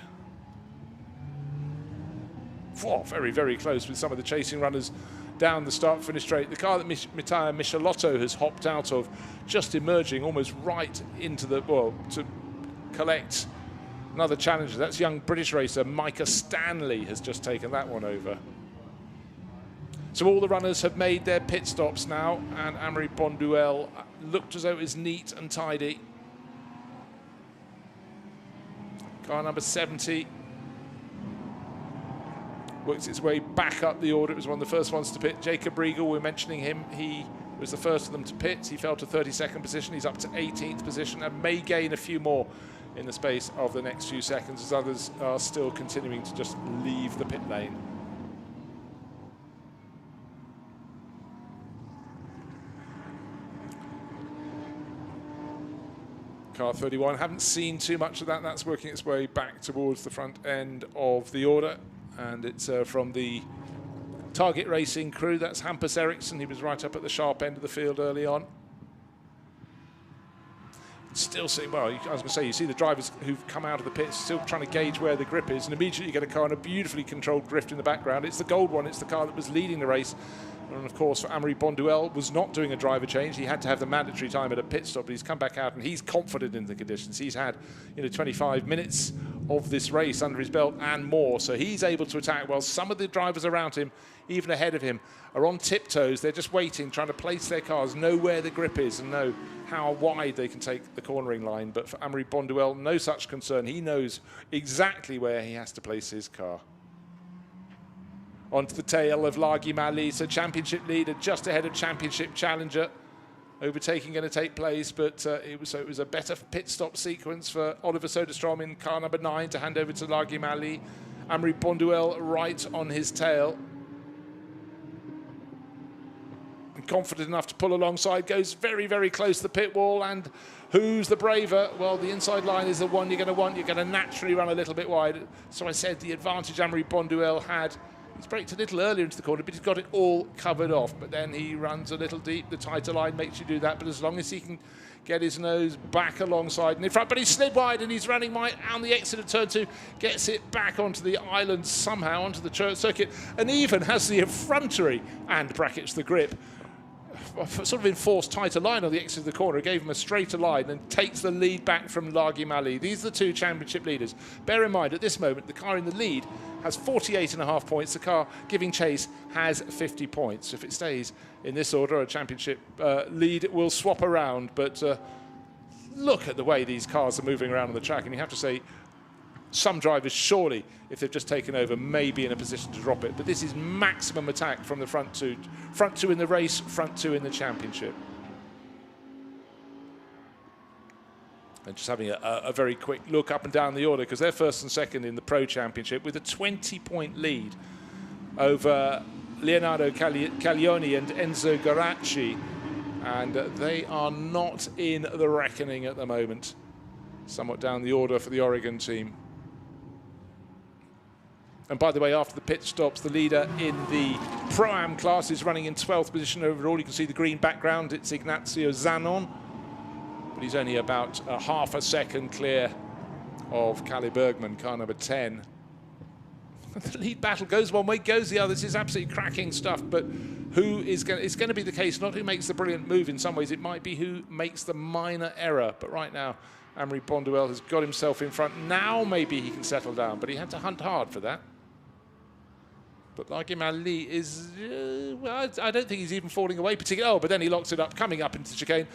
Oh, very, very close with some of the chasing runners down the start-finish straight. The car that Mattia Michelotto has hopped out of, just emerging almost right into the, well, to collect another challenger. That's young British racer Micah Stanley has just taken that one over. So all the runners have made their pit stops now, and Amaury Bonduelle looked as though it was neat and tidy. Car number 70 works its way back up the order. It was one of the first ones to pit. Jacob Riegel, we're mentioning him. He was the first of them to pit. He fell to 32nd position. He's up to 18th position and may gain a few more in the space of the next few seconds, as others are still continuing to just leave the pit lane. Car 31, haven't seen too much of that. That's working its way back towards the front end of the order. And it's from the Target Racing crew. That's Hampus Eriksson. He was right up at the sharp end of the field early on. Still seeing, well, I was going to say, you see the drivers who've come out of the pits still trying to gauge where the grip is, and immediately you get a car in a beautifully controlled drift in the background. It's the gold one. It's the car that was leading the race. And of course, for Amaury Bonduelle, was not doing a driver change. He had to have the mandatory time at a pit stop, but he's come back out and he's confident in the conditions. He's had, 25 minutes of this race under his belt and more, so he's able to attack. While some of the drivers around him, even ahead of him, are on tiptoes. They're just waiting, trying to place their cars, know where the grip is and know how wide they can take the cornering line. But for Amaury Bonduelle, no such concern. He knows exactly where he has to place his car. Onto the tail of Largi Mali, so championship leader just ahead of championship challenger. Overtaking going to take place, but it was a better pit stop sequence for Oliver Soderstrom in car number 9 to hand over to Largi Mali. Amaury Bonduelle right on his tail. And confident enough to pull alongside, goes very, very close to the pit wall, and who's the braver? Well, the inside line is the one you're going to want. You're going to naturally run a little bit wide. So I said the advantage Amaury Bonduelle had. He's braked a little earlier into the corner, but he's got it all covered off. But then he runs a little deep. The tighter line makes you do that. But as long as he can get his nose back alongside and in front, but he's slid wide and he's running right on the exit of turn 2, gets it back onto the island somehow, onto the circuit, and even has the effrontery and brackets the grip. Sort of enforced tighter line on the exit of the corner, gave him a straighter line and takes the lead back from Largi Mali. These are the two championship leaders. Bear in mind, at this moment, the car in the lead has 48.5 points. The car giving chase has 50 points. If it stays in this order, a championship lead will swap around. But look at the way these cars are moving around on the track. And you have to say, some drivers surely, if they've just taken over, may be in a position to drop it. But this is maximum attack from the front two. Front two in the race, front two in the championship. And just having a very quick look up and down the order, because they're first and second in the Pro Championship with a 20-point lead over Leonardo Caglioni and Enzo Garacci. And they are not in the reckoning at the moment. Somewhat down the order for the Oregon team. And by the way, after the pit stops, the leader in the Pro-Am class is running in 12th position overall. You can see the green background. It's Ignacio Zanon. But he's only about half a second clear of Kalle Bergman, car number 10. The lead battle goes one way, goes the other. This is absolutely cracking stuff. But who is going? It's going to be the case, not who makes the brilliant move in some ways. It might be who makes the minor error. But right now, Amaury Bonduelle has got himself in front. Now maybe he can settle down, but he had to hunt hard for that. But Largi Mali is, well, I don't think he's even falling away particularly. Oh, but then he locks it up, coming up into the chicane,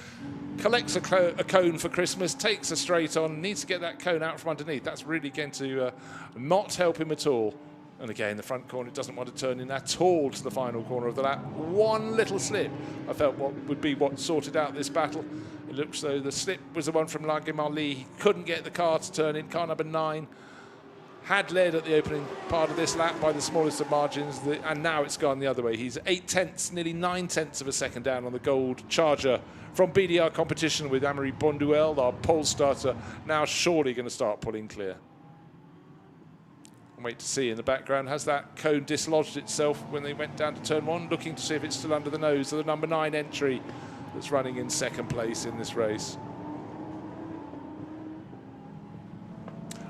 collects a cone for Christmas, takes a straight on, needs to get that cone out from underneath. That's really going to not help him at all. And again, the front corner doesn't want to turn in at all to the final corner of the lap. One little slip, I felt, what would be what sorted out this battle. It looks though the slip was the one from Largi Mali. He couldn't get the car to turn in. Car number 9 had led at the opening part of this lap by the smallest of margins, and now it's gone the other way. He's 8/10, nearly 9/10 of a second down on the gold Charger from BDR competition, with Amaury Bonduelle, our pole starter, now surely going to start pulling clear. Wait to see in the background, has that cone dislodged itself when they went down to turn 1? Looking to see if it's still under the nose of the number 9 entry that's running in second place in this race.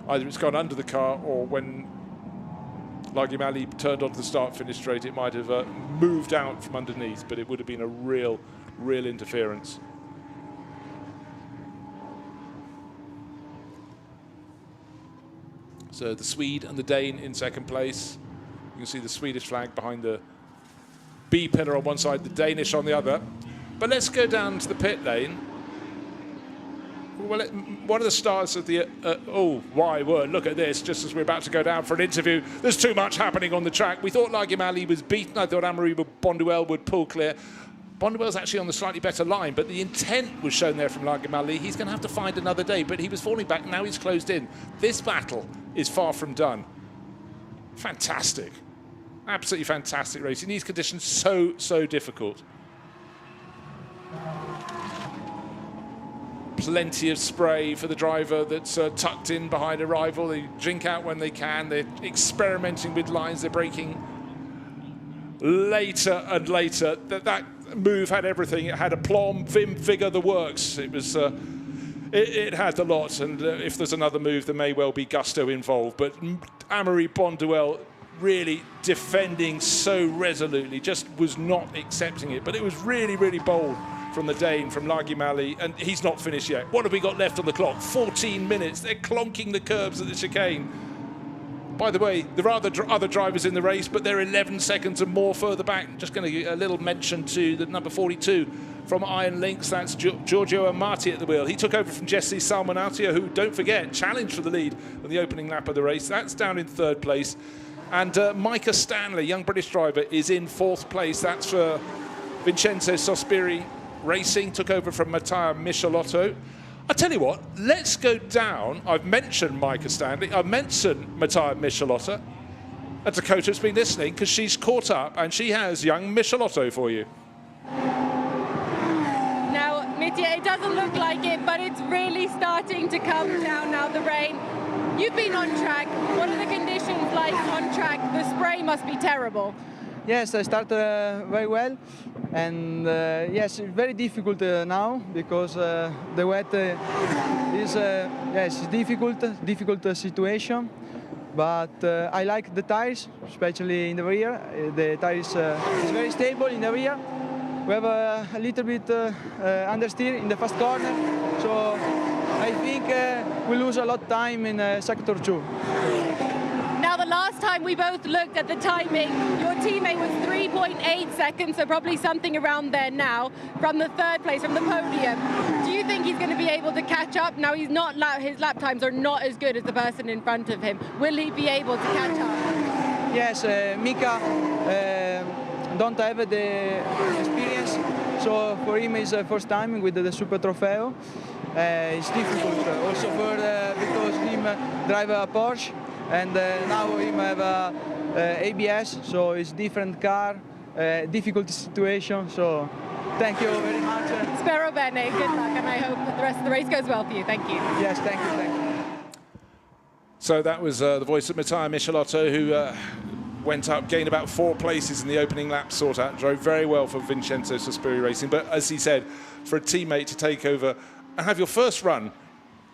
Either it's gone under the car, or when Lagimali turned onto the start-finish straight, it might have moved out from underneath, but it would have been a real interference. So the Swede and the Dane in second place. You can see the Swedish flag behind the B pillar on one side, the Danish on the other. But let's go down to the pit lane. Well, one of the stars of the... oh, my word, look at this. Just as we're about to go down for an interview, there's too much happening on the track. We thought Lagimali was beaten. I thought Amaury Bonduelle would pull clear. Bonduelle's actually on the slightly better line, but the intent was shown there from Lagimali. He's going to have to find another day, but he was falling back. Now he's closed in. This battle is far from done. Fantastic. Absolutely fantastic race. In these conditions, so difficult. Plenty of spray for the driver that's tucked in behind a rival. They drink out when they can. They're experimenting with lines. They're braking later and later. That move had everything. It had aplomb, vim, vigor, the works. It was... It had a lot, and if there's another move, there may well be gusto involved. But Amaury Bonduelle really defending so resolutely, just was not accepting it. But it was really bold from the Dane, from Lagimali, and he's not finished yet. What have we got left on the clock? 14 minutes. They're clonking the curbs at the chicane. By the way, there are other drivers in the race, but they're 11 seconds and more further back. Just going to give a little mention to the number 42 from Iron Links. That's Giorgio Amati at the wheel. He took over from Jesse Salmonatia, who, don't forget, challenged for the lead on the opening lap of the race. That's down in third place. And Micah Stanley, young British driver, is in fourth place. That's for Vincenzo Sospiri Racing. Took over from Matteo Michelotto. I tell you what, let's go down. I've mentioned Micah Stanley. I've mentioned Matteo Michelotto. And Dakota's been listening because she's caught up and she has young Michelotto for you. Now, Mitya, it doesn't look like it, but it's really starting to come down now, the rain. You've been on track. What are the conditions like on track? The spray must be terrible. Yes, I started very well, and yes, very difficult now because the wet is yes, difficult situation. But I like the tires, especially in the rear. The tires is very stable in the rear. We have a little bit understeer in the fast corner, so I think we lose a lot of time in sector 2. Now, the last time we both looked at the timing, your teammate was 3.8 seconds, so probably something around there now, from the third place, from the podium. Do you think he's going to be able to catch up? Now, his lap times are not as good as the person in front of him. Will he be able to catch up? Yes, Mika don't have the experience, so for him it's first time with the Super Trofeo. It's difficult also for because him drive a Porsche. And now we have ABS, so it's different car, difficult situation. So thank you very much. Spero bene, good luck, and I hope the rest of the race goes well for you. Thank you. Yes, thank you. So that was the voice of Matteo Michelotto, who went up, gained about 4 places in the opening lap, sort out, drove very well for Vincenzo Sospiri Racing. But as he said, for a teammate to take over and have your first run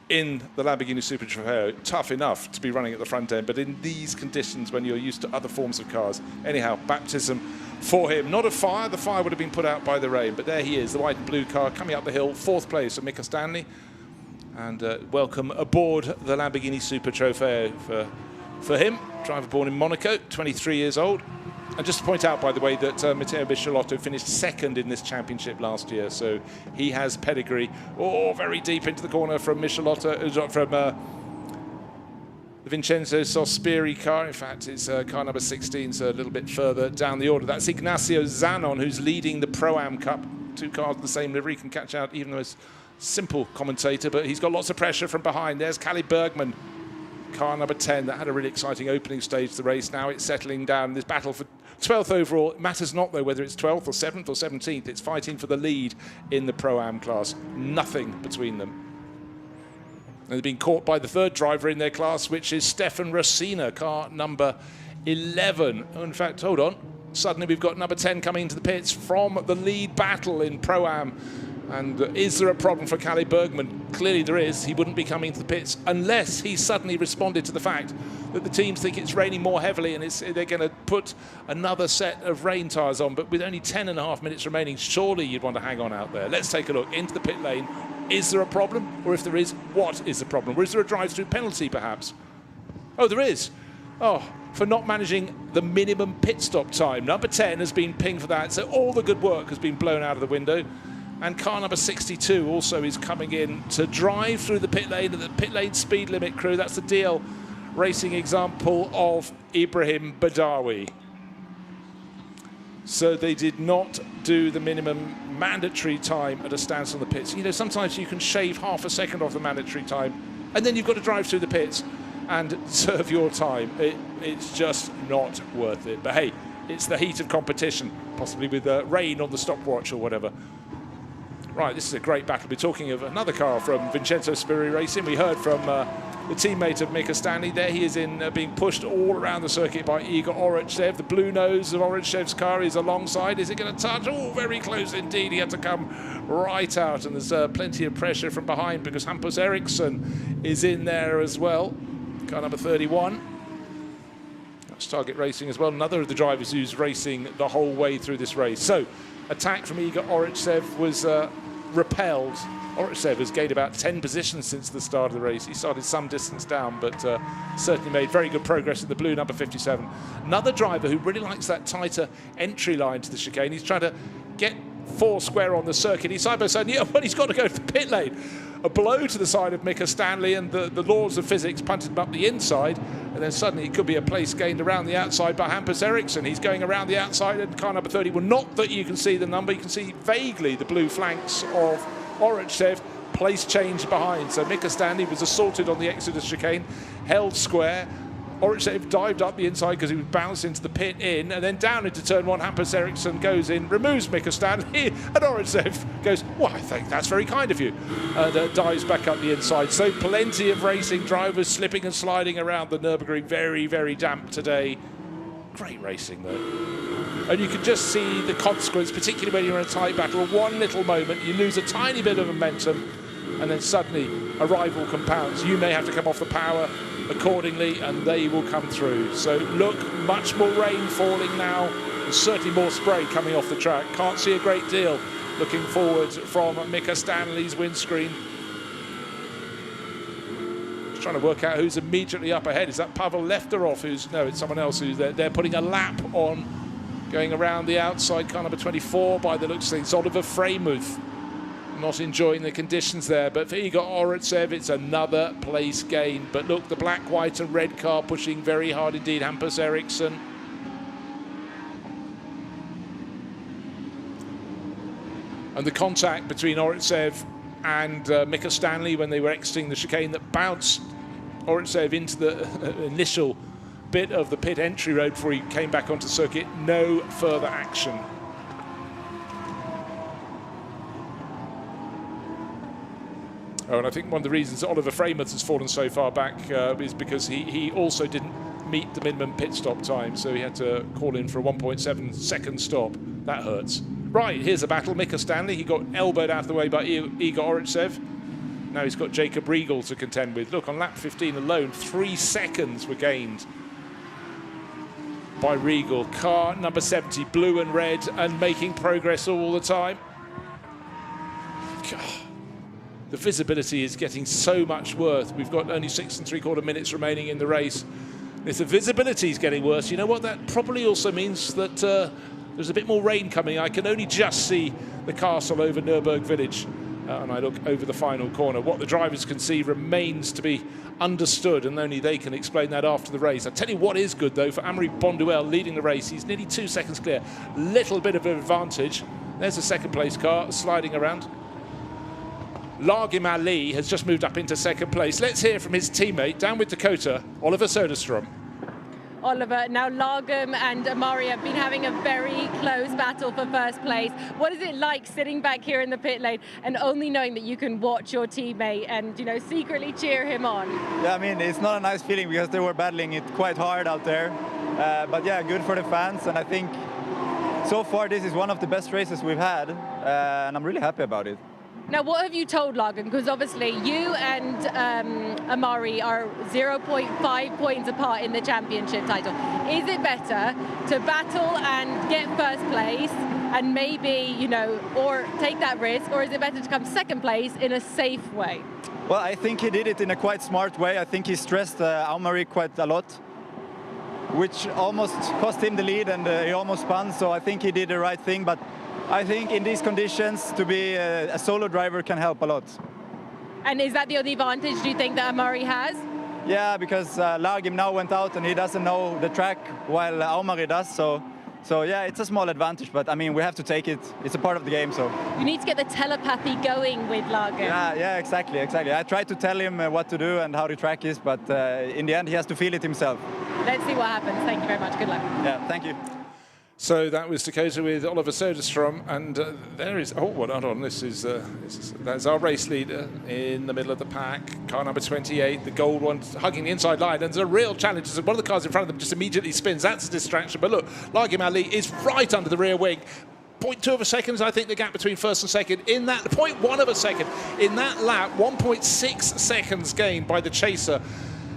in the Lamborghini Super Trofeo, tough enough to be running at the front end, but in these conditions when you're used to other forms of cars. Anyhow, baptism for him. Not a fire, the fire would have been put out by the rain, but there he is, the white and blue car coming up the hill, fourth place for Mika Stanley. And welcome aboard the Lamborghini Super Trofeo for him, driver born in Monaco, 23 years old. And just to point out, by the way, that Matteo Michelotto finished second in this championship last year, so he has pedigree. Oh, very deep into the corner from Michelotto, from the Vincenzo Sospiri car. In fact, it's car number 16, so a little bit further down the order. That's Ignacio Zanon, who's leading the ProAm Cup. 2 cars in the same livery, can catch out even the most simple commentator, but he's got lots of pressure from behind. There's Kalle Bergman, car number 10. That had a really exciting opening stage to the race. Now it's settling down. This battle for 12th overall. It matters not, though, whether it's 12th or 7th or 17th. It's fighting for the lead in the Pro-Am class. Nothing between them. they've been caught by the third driver in their class, which is Stefan Rosina, car number 11. Oh, in fact, hold on. Suddenly we've got number 10 coming into the pits from the lead battle in Pro-Am. And is there a problem for Kalle Bergman? Clearly there is. He wouldn't be coming to the pits unless he suddenly responded to the fact that the teams think it's raining more heavily and they're going to put another set of rain tyres on. But with only 10.5 minutes remaining, surely you'd want to hang on out there. Let's take a look into the pit lane. Is there a problem? Or if there is, what is the problem? Or is there a drive-through penalty perhaps? Oh, there is. Oh, for not managing the minimum pit stop time. Number 10 has been pinged for that. So all the good work has been blown out of the window. And car number 62 also is coming in to drive through the pit lane at the pit lane speed limit crew. That's the DL Racing example of Ibrahim Badawi. So they did not do the minimum mandatory time at a stance on the pits. You know, sometimes you can shave half a second off the mandatory time and then you've got to drive through the pits and serve your time. It's just not worth it. But hey, it's the heat of competition, possibly with rain on the stopwatch or whatever. Right, this is a great battle. We're talking of another car from Vincenzo Spiri Racing. We heard from the teammate of Mika Stanley there. He is being pushed all around the circuit by Igor Oretsev. The blue nose of Oretsev's car is alongside. Is it going to touch? Oh, very close indeed. He had to come right out, and there's plenty of pressure from behind because Hampus Eriksson is in there as well. Car number 31. That's Target Racing as well. Another of the drivers who's racing the whole way through this race. So, attack from Igor Oretsev was repelled. Oretsev has gained about 10 positions since the start of the race. He started some distance down, but certainly made very good progress in the blue number 57. Another driver who really likes that tighter entry line to the chicane. He's trying to get four square on the circuit. He's side by side. Yeah, but he's got to go to the pit lane. A blow to the side of Mika Stanley, and the laws of physics punted him up the inside, and then suddenly it could be a place gained around the outside by Hampus Eriksson. He's going around the outside, and car number 30, well, not that you can see the number, you can see vaguely the blue flanks of Oretsev. Place change behind, so Mika Stanley was assaulted on the exit of the chicane, held square. Oretsev dived up the inside because he was bounced into the pit in, and then down into turn one. Hampus Eriksson goes in, removes Mika Stanley, and Oretsev goes, well, I think that's very kind of you, and dives back up the inside. So plenty of racing, drivers slipping and sliding around the Nürburgring. Very, very damp today. Great racing though. And you can just see the consequence, particularly when you're in a tight battle. One little moment, you lose a tiny bit of momentum, and then suddenly a rival compounds. You may have to come off the power accordingly, and they will come through. So look, much more rain falling now, and certainly more spray coming off the track. Can't see a great deal looking forward from Mika Stanley's windscreen. Just trying to work out who's immediately up ahead. Is that Pavel Lefterov? No, it's someone else who's there. They're putting a lap on, going around the outside, car number 24 by the looks of things. Oliver Freimuth not enjoying the conditions there, but for Igor Oretsev it's another place gain. But look, the black, white and red car pushing very hard indeed. Hampus Eriksson. And the contact between Oretsev and Mika Stanley when they were exiting the chicane that bounced Oretsev into the initial bit of the pit entry road before he came back onto circuit. No further action. Oh, and I think one of the reasons Oliver Freimuth has fallen so far back is because he also didn't meet the minimum pit stop time, so he had to call in for a 1.7 second stop. That hurts. Right, here's a battle. Mika Stanley, he got elbowed out of the way by Igor Oretsev. Now he's got Jacob Riegel to contend with. Look, on lap 15 alone, 3 seconds were gained by Riegel. Car number 70, blue and red, and making progress all the time. God. The visibility is getting so much worse. We've got only 6 3/4 minutes remaining in the race. If the visibility is getting worse, you know what? That probably also means that there's a bit more rain coming. I can only just see the castle over Nürburgring village, and I look over the final corner. What the drivers can see remains to be understood, and only they can explain that after the race. I tell you what is good, though, for Amaury Bonduelle leading the race. He's nearly 2 seconds clear. Little bit of an advantage. There's a second place car sliding around. Largim Ali has just moved up into second place. Let's hear from his teammate down with Dakota, Oliver Soderstrom. Oliver. Now Lagum and Amari have been having a very close battle for first place. What is it like sitting back here in the pit lane and only knowing that you can watch your teammate and, you know, secretly cheer him on? Yeah, I mean, it's not a nice feeling because they were battling it quite hard out there. But yeah, good for the fans, and I think so far this is one of the best races we've had, and I'm really happy about it. Now, what have you told Lagum? Because obviously you and Amari are 0.5 points apart in the championship title. Is it better to battle and get first place and maybe, you know, or take that risk, or is it better to come second place in a safe way? Well, I think he did it in a quite smart way. I think he stressed Amari quite a lot, which almost cost him the lead, and he almost spun, so I think he did the right thing. But I think in these conditions, to be a solo driver can help a lot. And is that the only advantage, do you think, that Amari has? Yeah, because Lagum now went out and he doesn't know the track while Amari does, so yeah, it's a small advantage, but I mean, we have to take it. It's a part of the game, so. You need to get the telepathy going with Lagum. Yeah, exactly. I tried to tell him what to do and how the track is, but in the end, he has to feel it himself. Let's see what happens. Thank you very much. Good luck. Yeah, thank you. So that was Dakota with Oliver Soderstrom, and there is, hold on, that's our race leader in the middle of the pack, car number 28, the gold one, hugging the inside line, and there's a real challenge. One of the cars in front of them just immediately spins. That's a distraction, but look, Lagum Ali is right under the rear wing. 0.2 of a second, I think, the gap between first and second. In that 0.1 of a second, in that lap, 1.6 seconds gained by the chaser.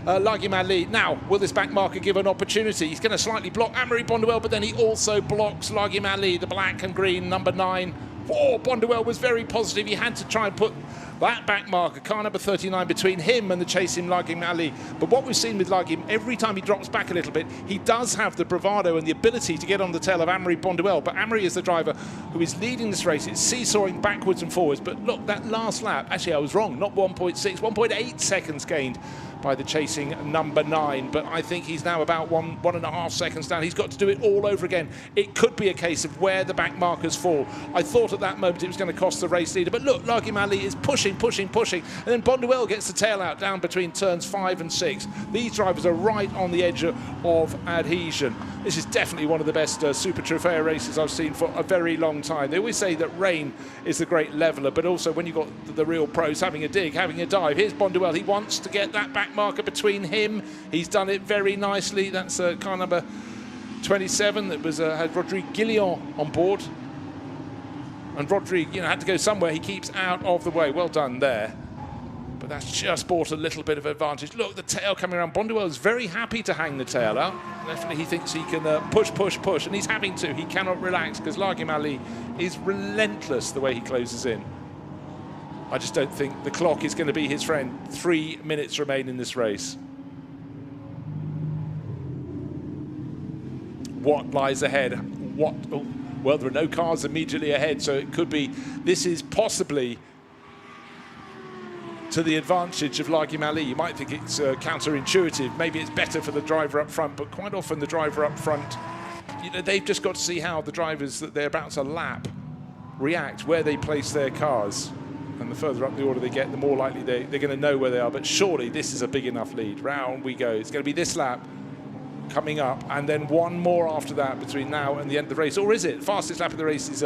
Lagum Ali. Now, will this back marker give an opportunity? He's going to slightly block Amaury Bonduelle, but then he also blocks Lagum Ali, the black and green number 9. Oh, Bonduelle was very positive. He had to try and put that back marker, car number 39, between him and the chasing Lagum Ali. But what we've seen with Lagum, every time he drops back a little bit, he does have the bravado and the ability to get on the tail of Amaury Bonduelle. But Amaury is the driver who is leading this race. It's seesawing backwards and forwards. But look, that last lap, actually I was wrong, not 1.6, 1.8 seconds gained by the chasing number 9, but I think he's now about 1.5 seconds down. He's got to do it all over again. It could be a case of where the back markers fall. I thought at that moment it was going to cost the race leader, but look, Lagum Ali is pushing, and then Bonduelle gets the tail out down between turns 5 and 6. These drivers are right on the edge of adhesion. This is definitely one of the best Super Trofeo races I've seen for a very long time. They always say that rain is the great leveller, but also when you've got the real pros having a dig, having a dive. Here's Bonduelle. He wants to get that back marker between him. He's done it very nicely. That's car number 27 that was had Rodrigue Guillon on board. And Rodrigue, had to go somewhere. He keeps out of the way. Well done there. But that's just brought a little bit of advantage. Look, the tail coming around. Bonduelle is very happy to hang the tail out. Definitely he thinks he can push, and he's having to. He cannot relax because Lagum Ali is relentless the way he closes in. I just don't think the clock is going to be his friend. 3 minutes remain in this race. What lies ahead? Well, there are no cars immediately ahead, so it could be, this is possibly to the advantage of Lagum Ali. You might think it's counterintuitive. Maybe it's better for the driver up front, but quite often the driver up front, they've just got to see how the drivers that they're about to lap react, where they place their cars. And the further up the order they get, the more likely they're going to know where they are. But surely this is a big enough lead. Round we go. It's going to be this lap coming up, and then one more after that between now and the end of the race. Or is it? Fastest lap of the race is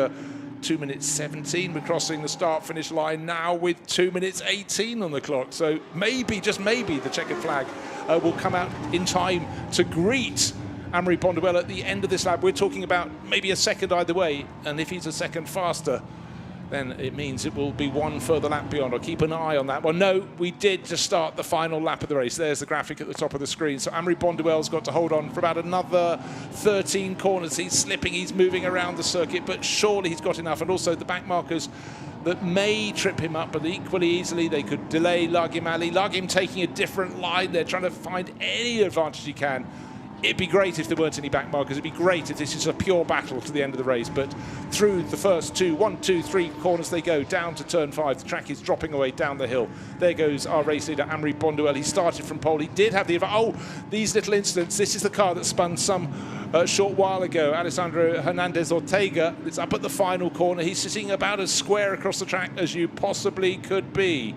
2 minutes 17. We're crossing the start-finish line now with 2 minutes 18 on the clock. So maybe, just maybe, the checkered flag will come out in time to greet Amaury Bonduelle at the end of this lap. We're talking about maybe a second either way, and if he's a second faster, then it means it will be one further lap beyond. I'll keep an eye on that. Well, no, we did just start the final lap of the race. There's the graphic at the top of the screen. So Amaury Bonduelle's got to hold on for about another 13 corners. He's slipping, he's moving around the circuit, but surely he's got enough. And also the back markers that may trip him up, but equally easily they could delay Lagum Ali. Lagum taking a different line. They're trying to find any advantage he can. It'd be great if there weren't any back markers. It'd be great if this is a pure battle to the end of the race. But through the first 1, 2, 3 corners they go, down to turn 5. The track is dropping away down the hill. There goes our race leader, Amaury Bonduelle. He started from pole. He did have the... Oh, these little incidents. This is the car that spun some short while ago. Alessandro Hernandez Ortega. It's up at the final corner. He's sitting about as square across the track as you possibly could be.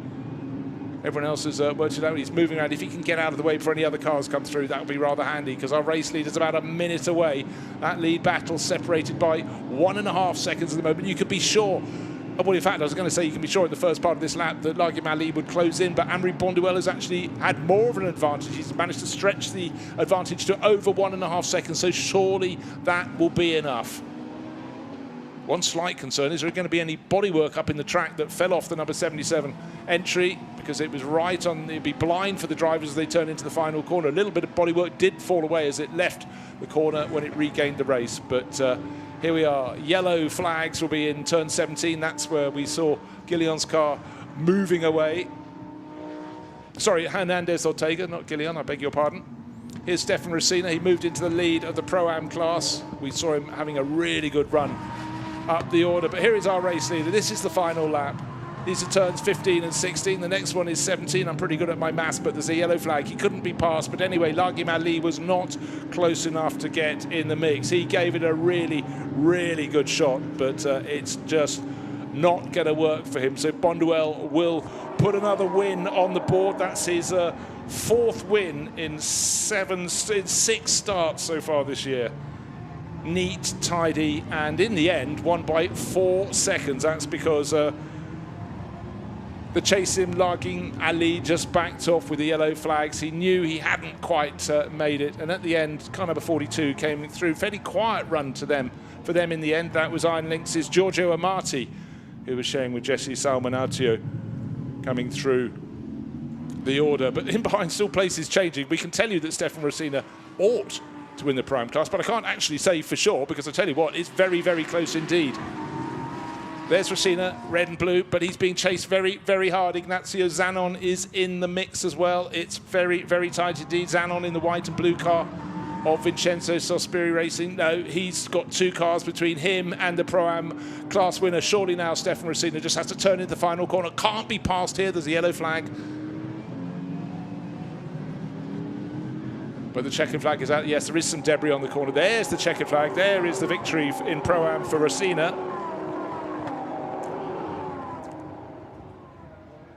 Everyone else has worked it out. He's moving around. If he can get out of the way before any other cars come through, that would be rather handy, because our race leader's about a minute away. That lead battle separated by 1.5 seconds at the moment. You could be sure, well, in fact, I was going to say you can be sure in the first part of this lap that Larguim Ali would close in, but Amaury Bonduelle has actually had more of an advantage. He's managed to stretch the advantage to over 1.5 seconds, so surely that will be enough. One slight concern, is there going to be any bodywork up in the track that fell off the number 77 entry, because it was right on, it'd be blind for the drivers as they turn into the final corner. A little bit of bodywork did fall away as it left the corner when it regained the race, but here we are. Yellow flags will be in turn 17. That's where we saw Guillion's car moving away. Sorry, Hernandez Ortega, not Guillion, I beg your pardon. Here's Stefan Racina. He moved into the lead of the Pro-Am class. We saw him having a really good run up the order, but here is our race leader. This is the final lap. These are turns 15 and 16. The next one is 17. I'm pretty good at my maths, but there's a yellow flag. He couldn't be passed, but anyway, Larguim Ali was not close enough to get in the mix. He gave it a really, really good shot, but it's just not going to work for him. So Bonduelle will put another win on the board. That's his fourth win in 6 starts so far this year. Neat, tidy, and in the end won by 4 seconds. That's because the chasing Larguim Ali just backed off with the yellow flags. He knew he hadn't quite made it, and at the end, car number 42 came through. Fairly quiet run to them. For them in the end, that was Iron Lynx's Giorgio Amati, who was sharing with Jesse Salmonatio, coming through the order. But in behind, still places changing. We can tell you that Stefan Racina ought to win the Pro-Am class, but I can't actually say for sure, because I tell you what, it's very, very close indeed. There's Racina, red and blue, but he's being chased very, very hard. Ignacio Zanon is in the mix as well. It's very, very tight indeed. Zanon in the white and blue car of Vincenzo Sospiri Racing. No, he's got 2 cars between him and the Pro-Am class winner. Surely now Stefan Racina just has to turn into the final corner. Can't be passed here. There's a yellow flag. But the checkered flag is out. Yes, there is some debris on the corner. There's the checkered flag. There is the victory in Pro-Am for Racina.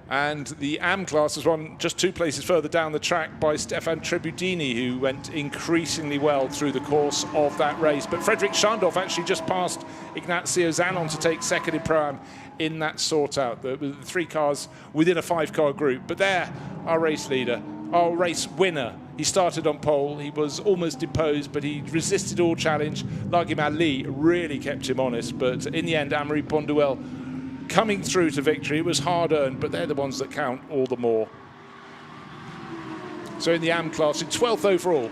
And the AM class was won just 2 places further down the track by Stefan Trebudini, who went increasingly well through the course of that race. But Frederick Schandorf actually just passed Ignacio Zanon to take second in Pro-Am in that sort-out. The 3 cars within a 5-car group. But there, our race leader, our race winner. He started on pole. He was almost deposed, but he resisted all challenge. Larguim Ali really kept him honest. But in the end, Amaury Bonduelle coming through to victory. It was hard-earned, but they're the ones that count all the more. So in the AM class, in 12th overall.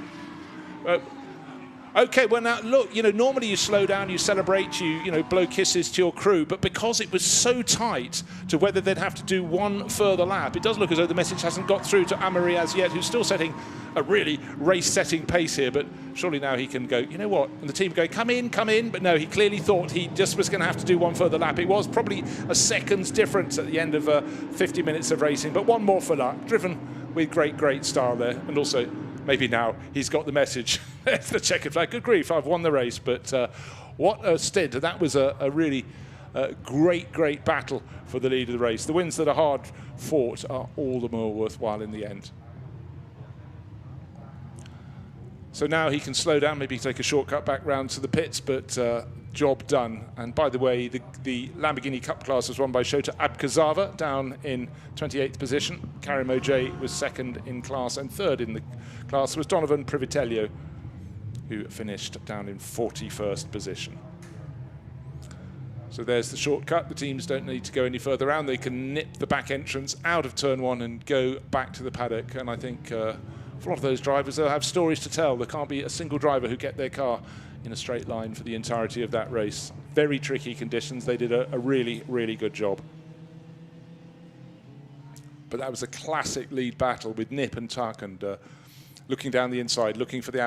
Okay, well now, look, you know, normally you slow down, you celebrate, you know, blow kisses to your crew, but because it was so tight to whether they'd have to do one further lap, it does look as though the message hasn't got through to Amaury as yet, who's still setting a really race-setting pace here, but surely now he can go, you know what, and the team go, come in, but no, he clearly thought he just was going to have to do one further lap. It was probably a second's difference at the end of 50 minutes of racing, but one more for luck, driven with great style there, and also maybe now he's got the message. There's the checkered flag. Good grief, I've won the race, but what a stint. That was a really great battle for the lead of the race. The wins that are hard fought are all the more worthwhile in the end. So now he can slow down, maybe take a shortcut back round to the pits, but job done. And by the way, the Lamborghini Cup class was won by Shota Abkazawa, down in 28th position. Karim Oj was second in class, and third in the class was Donovan Privitello, who finished down in 41st position. So there's the shortcut. The teams don't need to go any further around. They can nip the back entrance out of turn 1 and go back to the paddock. And I think for a lot of those drivers, they'll have stories to tell. There can't be a single driver who get their car in a straight line for the entirety of that race. Very tricky conditions. They did a really good job. But that was a classic lead battle with nip and tuck, and looking down the inside, looking for the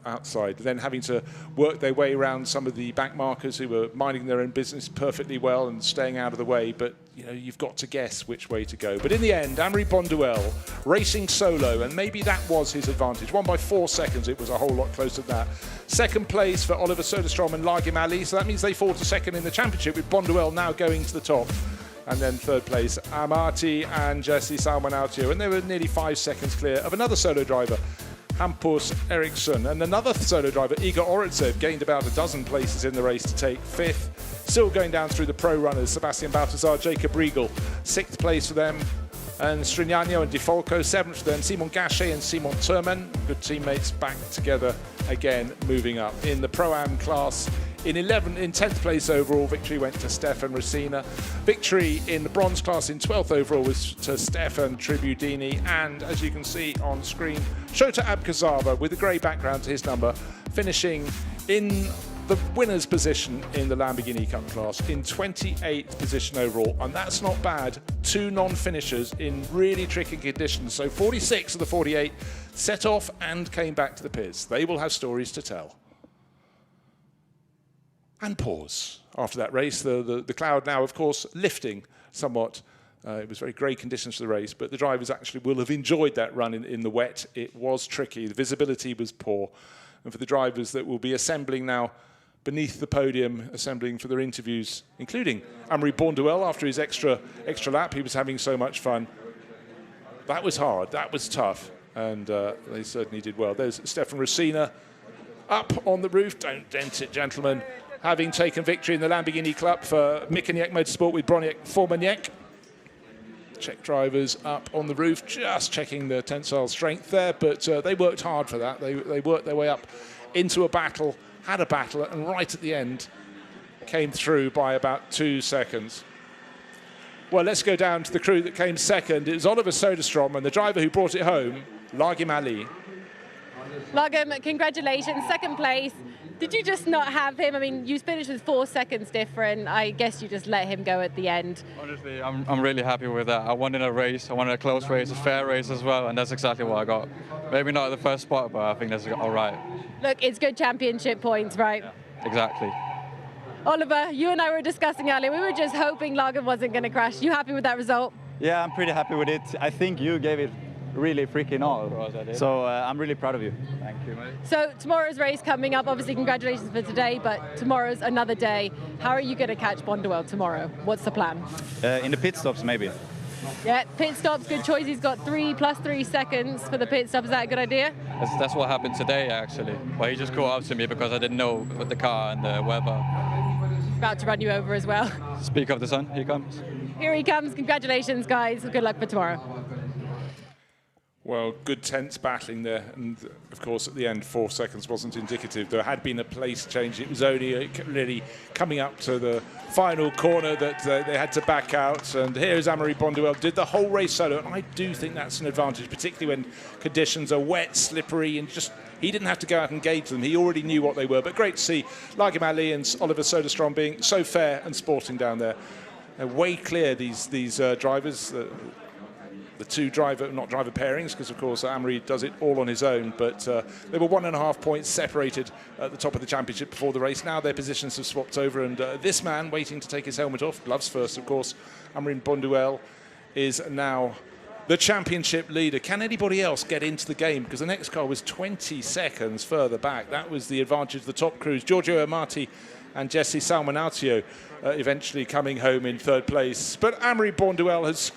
outside, then having to work their way around some of the back markers who were minding their own business perfectly well and staying out of the way. But you know, you've got to guess which way to go. But in the end, Amaury Bonduelle racing solo, and maybe that was his advantage. Won by 4 seconds. It was a whole lot closer than that. Second place for Oliver Soderstrom and Larguim Ali. So that means they fall to second in the championship, with Bonduelle now going to the top. And then third place, Amati and Jesse Salmon-Autio. And they were nearly 5 seconds clear of another solo driver, Hampus Eriksson. And another solo driver, Igor Oritsev, gained about a dozen places in the race to take 5th. Still going down through the pro runners, Sebastian Balthazar, Jacob Riegel, 6th place for them. And Strignano and Di Folco, 7th for them. Simon Gachet and Simon Thurman, good teammates, back together again, moving up. In the Pro-Am class, in 10th place overall, victory went to Stefan Racina. Victory in the bronze class in 12th overall was to Stefan Tribudini. And as you can see on screen, Shota Abkazava, with a grey background to his number, finishing in the winner's position in the Lamborghini Cup class in 28th position overall, and that's not bad. 2 non-finishers in really tricky conditions. So 46 of the 48 set off and came back to the pits. They will have stories to tell. And pause. After that race, the cloud now, of course, lifting somewhat. It was very grey conditions for the race, but the drivers actually will have enjoyed that run in the wet. It was tricky. The visibility was poor. And for the drivers that will be assembling now beneath the podium, assembling for their interviews, including Amaury Bonduelle after his extra lap. He was having so much fun. That was hard, that was tough, and they certainly did well. There's Stefan Racina up on the roof. Don't dent it, gentlemen. Having taken victory in the Lamborghini Club for Mikoniec Motorsport with Broniek Formaniec. Czech drivers up on the roof, just checking the tensile strength there, but they worked hard for that. They worked their way up into a battle, had a battle, and right at the end came through by about 2 seconds. Well, let's go down to the crew that came second. It was Oliver Soderstrom and the driver who brought it home, Lagim Ali. Lagim, congratulations, 2nd place. Did you just not have him? I mean, you finished with 4 seconds different. I guess you just let him go at the end. Honestly, I'm really happy with that. I wanted a race. I wanted a close race, a fair race as well, and that's exactly what I got. Maybe not at the first spot, but I think that's all right. Look, it's good championship points, right? Yeah, exactly. Oliver, you and I were discussing earlier. We were just hoping Lagim wasn't going to crash. You happy with that result? Yeah, I'm pretty happy with it. I think you gave it really freaking all. So I'm really proud of you. Thank you, mate. So tomorrow's race coming up. Obviously, congratulations for today, but tomorrow's another day. How are you going to catch Bonduelle tomorrow? What's the plan? In the pit stops, maybe. Yeah, pit stops, good choice. He's got 3+3 seconds for the pit stop. Is that a good idea? That's what happened today, actually. But he just caught up to me because I didn't know with the car and the weather. About to run you over as well. Speak of the sun, here he comes. Here he comes. Congratulations, guys. Good luck for tomorrow. Well, good tense battling there, and of course at the end 4 seconds wasn't indicative. There had been a place change. It was only really coming up to the final corner that they had to back out, and here is Amaury Bonduelle, did the whole race solo, and I do think that's an advantage, particularly when conditions are wet, slippery, and just he didn't have to go out and gauge them. He already knew what they were, but great to see Lagim Ali and Oliver Soderstrom being so fair and sporting down there. They're way clear, these drivers. The 2 not driver pairings, because of course Amaury does it all on his own, but they were 1.5 points separated at the top of the championship before the race. Now their positions have swapped over, and this man waiting to take his helmet off, gloves first of course, Amaury Bonduelle, is now the championship leader. Can anybody else get into the game? Because the next car was 20 seconds further back. That was the advantage of the top crews. Giorgio Amati and Jesse Salmon-Autio eventually coming home in 3rd place. But Amaury Bonduelle has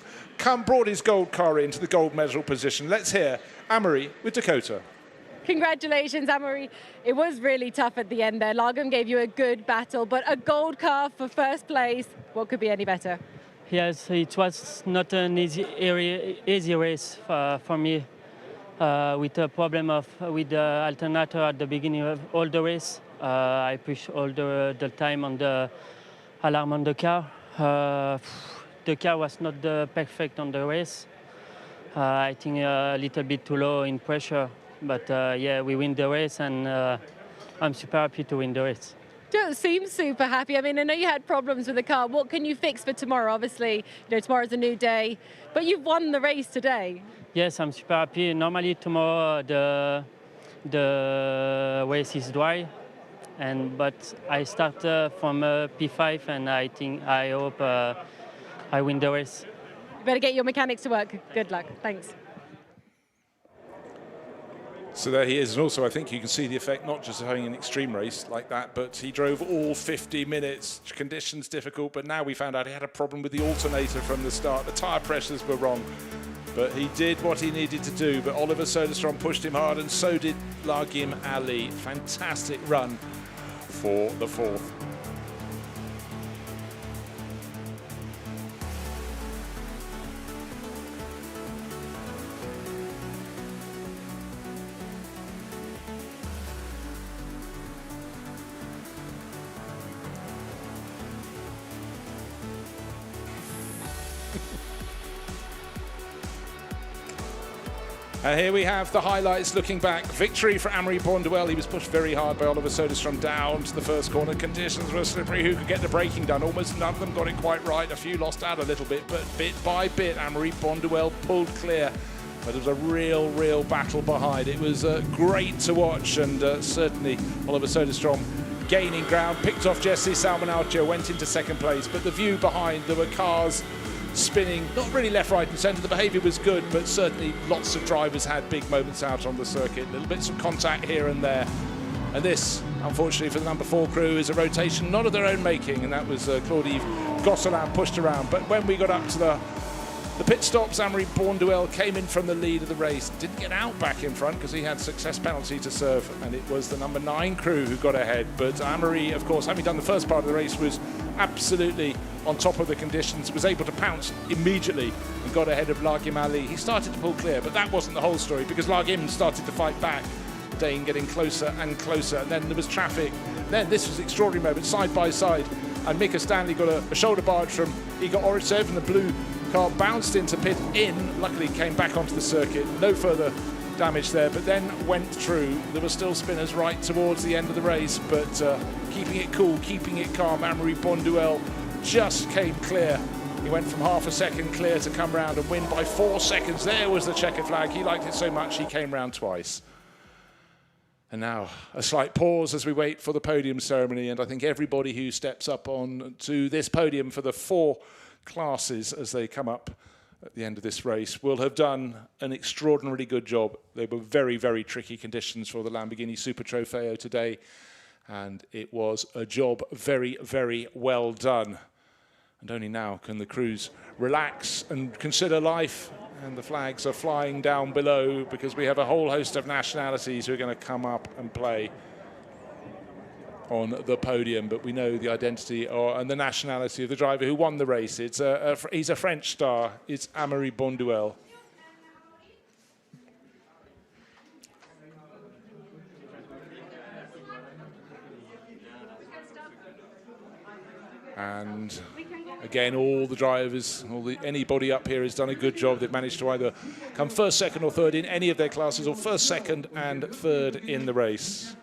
brought his gold car into the gold medal position. Let's hear Amaury with Dakota. Congratulations, Amaury. It was really tough at the end there. Lagim gave you a good battle, but a gold car for 1st place. What could be any better? Yes, it was not an easy race for me. With the problem with the alternator at the beginning of all the race, I pushed all the time on the alarm on the car. The car was not perfect on the race. I think a little bit too low in pressure, but yeah, we win the race, and I'm super happy to win the race. Don't seem super happy. I mean, I know you had problems with the car. What can you fix for tomorrow? Obviously, tomorrow's a new day, but you've won the race today. Yes, I'm super happy. Normally tomorrow the race is dry, but I start from P5, and I hope I win the race. You better get your mechanics to work. Good luck. Thanks. So there he is, and also I think you can see the effect not just of having an extreme race like that, but he drove all 50 minutes, conditions difficult, but now we found out he had a problem with the alternator from the start. The tyre pressures were wrong, but he did what he needed to do. But Oliver Soderstrom pushed him hard, and so did Lagim Ali. Fantastic run for the fourth. And here we have the highlights looking back. Victory for Amaury Bonduelle. He was pushed very hard by Oliver Soderstrom down to the first corner. Conditions were slippery. Who could get the braking done? Almost none of them got it quite right. A few lost out a little bit, but bit by bit, Amaury Bonduelle pulled clear. But there was a real battle behind. It was great to watch, and certainly Oliver Soderstrom gaining ground, picked off Jesse Salmonaucho, went into second place. But the view behind, there were cars spinning, not really left, right and centre. The behaviour was good, but certainly lots of drivers had big moments out on the circuit. Little bits of contact here and there. And this, unfortunately for the number 4 crew, is a rotation not of their own making, and that was Claude-Yves Gosselin pushed around. But when we got up to the pit stops, Amaury Bonduelle came in from the lead of the race. Didn't get out back in front because he had success penalty to serve, and it was the number 9 crew who got ahead. But Amaury, of course, having done the first part of the race, was absolutely on top of the conditions, was able to pounce immediately and got ahead of Lagim Ali. He started to pull clear, but that wasn't the whole story because Lagim started to fight back. Dane getting closer and closer, and then there was traffic. Then this was an extraordinary moment, side by side, and Mika Stanley got a shoulder barge from Igor Oritsev, and the blue car bounced into pit in. Luckily came back onto the circuit, no further damage there, but then went through. There were still spinners right towards the end of the race, but keeping it cool, keeping it calm. Amaury Bonduelle just came clear. He went from half a second clear to come round and win by 4 seconds. There was the checkered flag. He liked it so much he came round twice. And now a slight pause as we wait for the podium ceremony, and I think everybody who steps up on to this podium for the 4 classes as they come up at the end of this race will have done an extraordinarily good job. They were very tricky conditions for the Lamborghini Super Trofeo today, and it was a job very well done. And only now can the crews relax and consider life, and the flags are flying down below because we have a whole host of nationalities who are going to come up and play on the podium, but we know the identity and the nationality of the driver who won the race. He's a French star. It's Amaury Bonduelle. And again, all the drivers, anybody up here has done a good job. They've managed to either come first, second or third in any of their classes, or first, second and third in the race.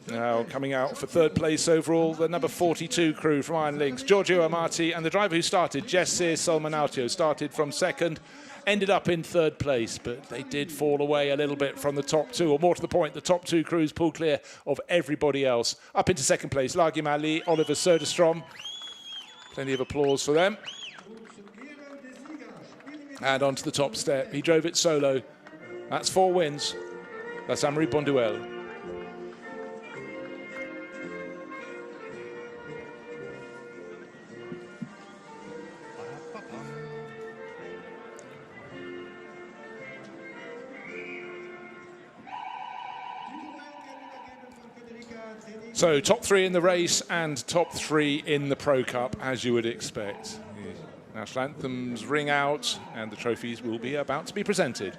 Now coming out for third place overall, the number 42 crew from Iron Links, Giorgio Amati, and the driver who started, Jesse Salmonaucho, started from second, ended up in third place, but they did fall away a little bit from the top 2, or more to the point, the top 2 crews pulled clear of everybody else. Up into second place, Lagim Ali, Oliver Soderstrom. Plenty of applause for them. And onto the top step, he drove it solo. That's 4 wins. That's Amaury Bonduelle. So top 3 in the race and top 3 in the Pro Cup, as you would expect. The national anthems ring out and the trophies will be about to be presented.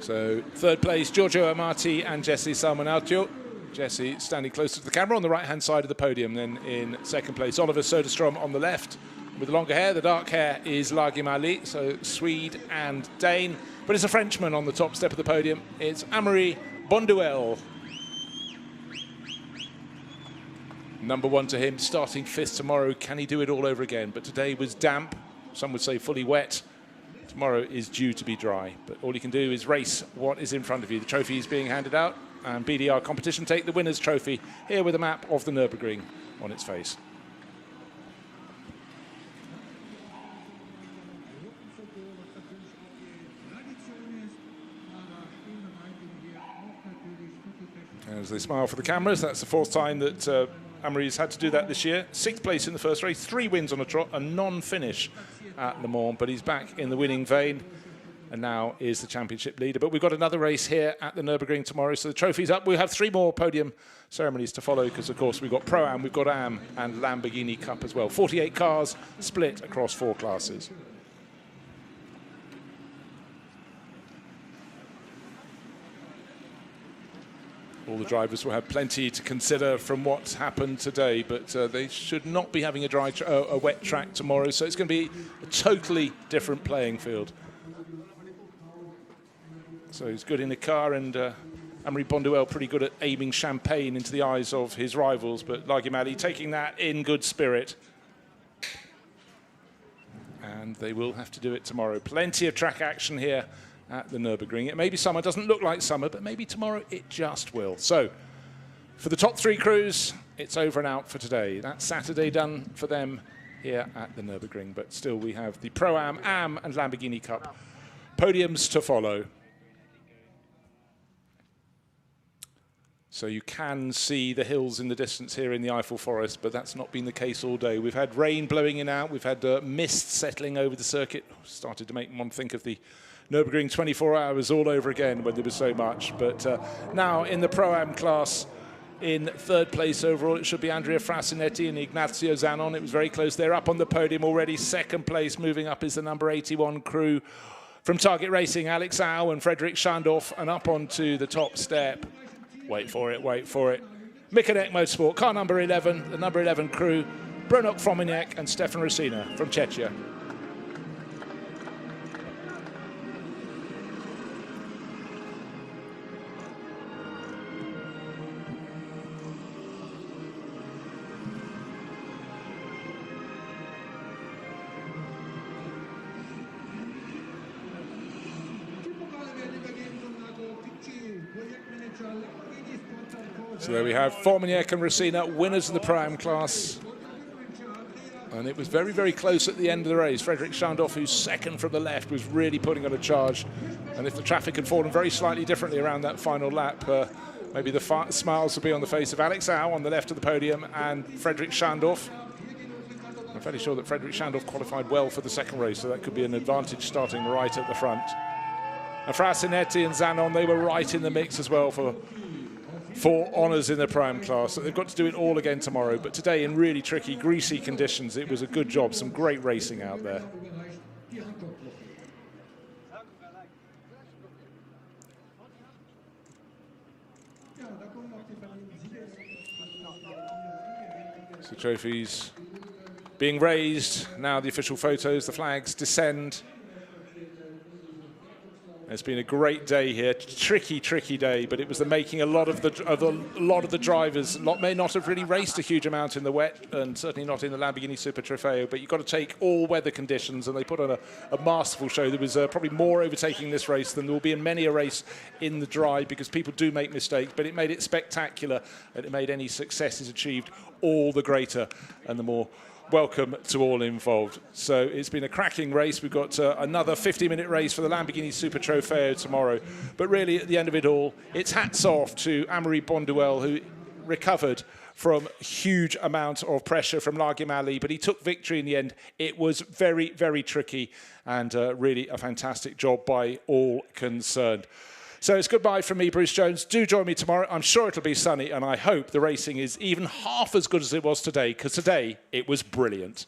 So third place, Giorgio Amati and Jesse Salmonaucho. Jesse standing closer to the camera on the right-hand side of the podium. Then in second place, Oliver Soderstrom on the left. With the longer hair, the dark hair is Lagim Ali, so Swede and Dane. But it's a Frenchman on the top step of the podium. It's Amaury Bonduelle. Number 1 to him, starting 5th tomorrow. Can he do it all over again? But today was damp, some would say fully wet. Tomorrow is due to be dry. But all you can do is race what is in front of you. The trophy is being handed out. and BDR competition take the winner's trophy here with a map of the Nürburgring on its face. As they smile for the cameras, that's the fourth time that Amaury's had to do that this year. 6th place in the first race, 3 wins on a trot, a non-finish at Le Mans, but he's back in the winning vein and now is the championship leader. But we've got another race here at the Nürburgring tomorrow, so the trophy's up. We'll have 3 more podium ceremonies to follow because, of course, we've got ProAm, we've got AM and Lamborghini Cup as well. 48 cars split across 4 classes. All the drivers will have plenty to consider from what's happened today, but they should not be having a wet track tomorrow, so it's going to be a totally different playing field. So he's good in the car, and Amaury Bonduelle pretty good at aiming champagne into the eyes of his rivals, but Larguimali taking that in good spirit. And they will have to do it tomorrow. Plenty of track action here at the Nürburgring. It may be summer, doesn't look like summer, but maybe tomorrow it just will. So for the top 3 crews, it's over and out for today. That's Saturday done for them here at the Nürburgring, but still we have the ProAm, AM and Lamborghini Cup podiums to follow. So you can see the hills in the distance here in the Eiffel Forest, but that's not been the case all day. We've had rain blowing in and out, we've had mist settling over the circuit. Started to make one think of the Nürburgring 24 hours all over again when there was so much. But now in the Pro-Am class, in 3rd place overall, it should be Andrea Frasinetti and Ignazio Zanon. It was very close. They're up on the podium already. 2nd place, moving up, is the number 81 crew from Target Racing, Alex Au and Frederick Schandorf, and up onto the top step. Wait for it, wait for it. Mikonek Motorsport, car number 11, the number 11 crew, Brunok Frominiak and Stefan Rosina from Czechia. So there we have Formignac and Rosina, winners of the Pro-Am class. And it was very, very close at the end of the race. Frederick Schandorf, who's 2nd from the left, was really putting on a charge. And if the traffic had fallen very slightly differently around that final lap, maybe the smiles would be on the face of Alex Au on the left of the podium and Frederick Schandorf. I'm fairly sure that Frederick Schandorf qualified well for the 2nd race, so that could be an advantage starting right at the front. And Frasinetti and Zanon, they were right in the mix as well for honours in the Pro-Am class. So they've got to do it all again tomorrow, but today in really tricky, greasy conditions, it was a good job. Some great racing out there. So trophies being raised. Now the official photos, the flags descend. It's been a great day here, tricky, tricky day, but it was the making. A lot of the drivers may not have really raced a huge amount in the wet, and certainly not in the Lamborghini Super Trofeo, but you've got to take all weather conditions, and they put on a masterful show. There was probably more overtaking this race than there will be in many a race in the dry, because people do make mistakes, but it made it spectacular, and it made any successes achieved all the greater and the more welcome to all involved. So it's been a cracking race. We've got another 50-minute race for the Lamborghini Super Trofeo tomorrow. But really, at the end of it all, it's hats off to Amaury Bonduelle, who recovered from a huge amount of pressure from Larguimali, but he took victory in the end. It was very, very tricky, and really a fantastic job by all concerned. So it's goodbye from me, Bruce Jones. Do join me tomorrow. I'm sure it'll be sunny, and I hope the racing is even half as good as it was today, because today it was brilliant.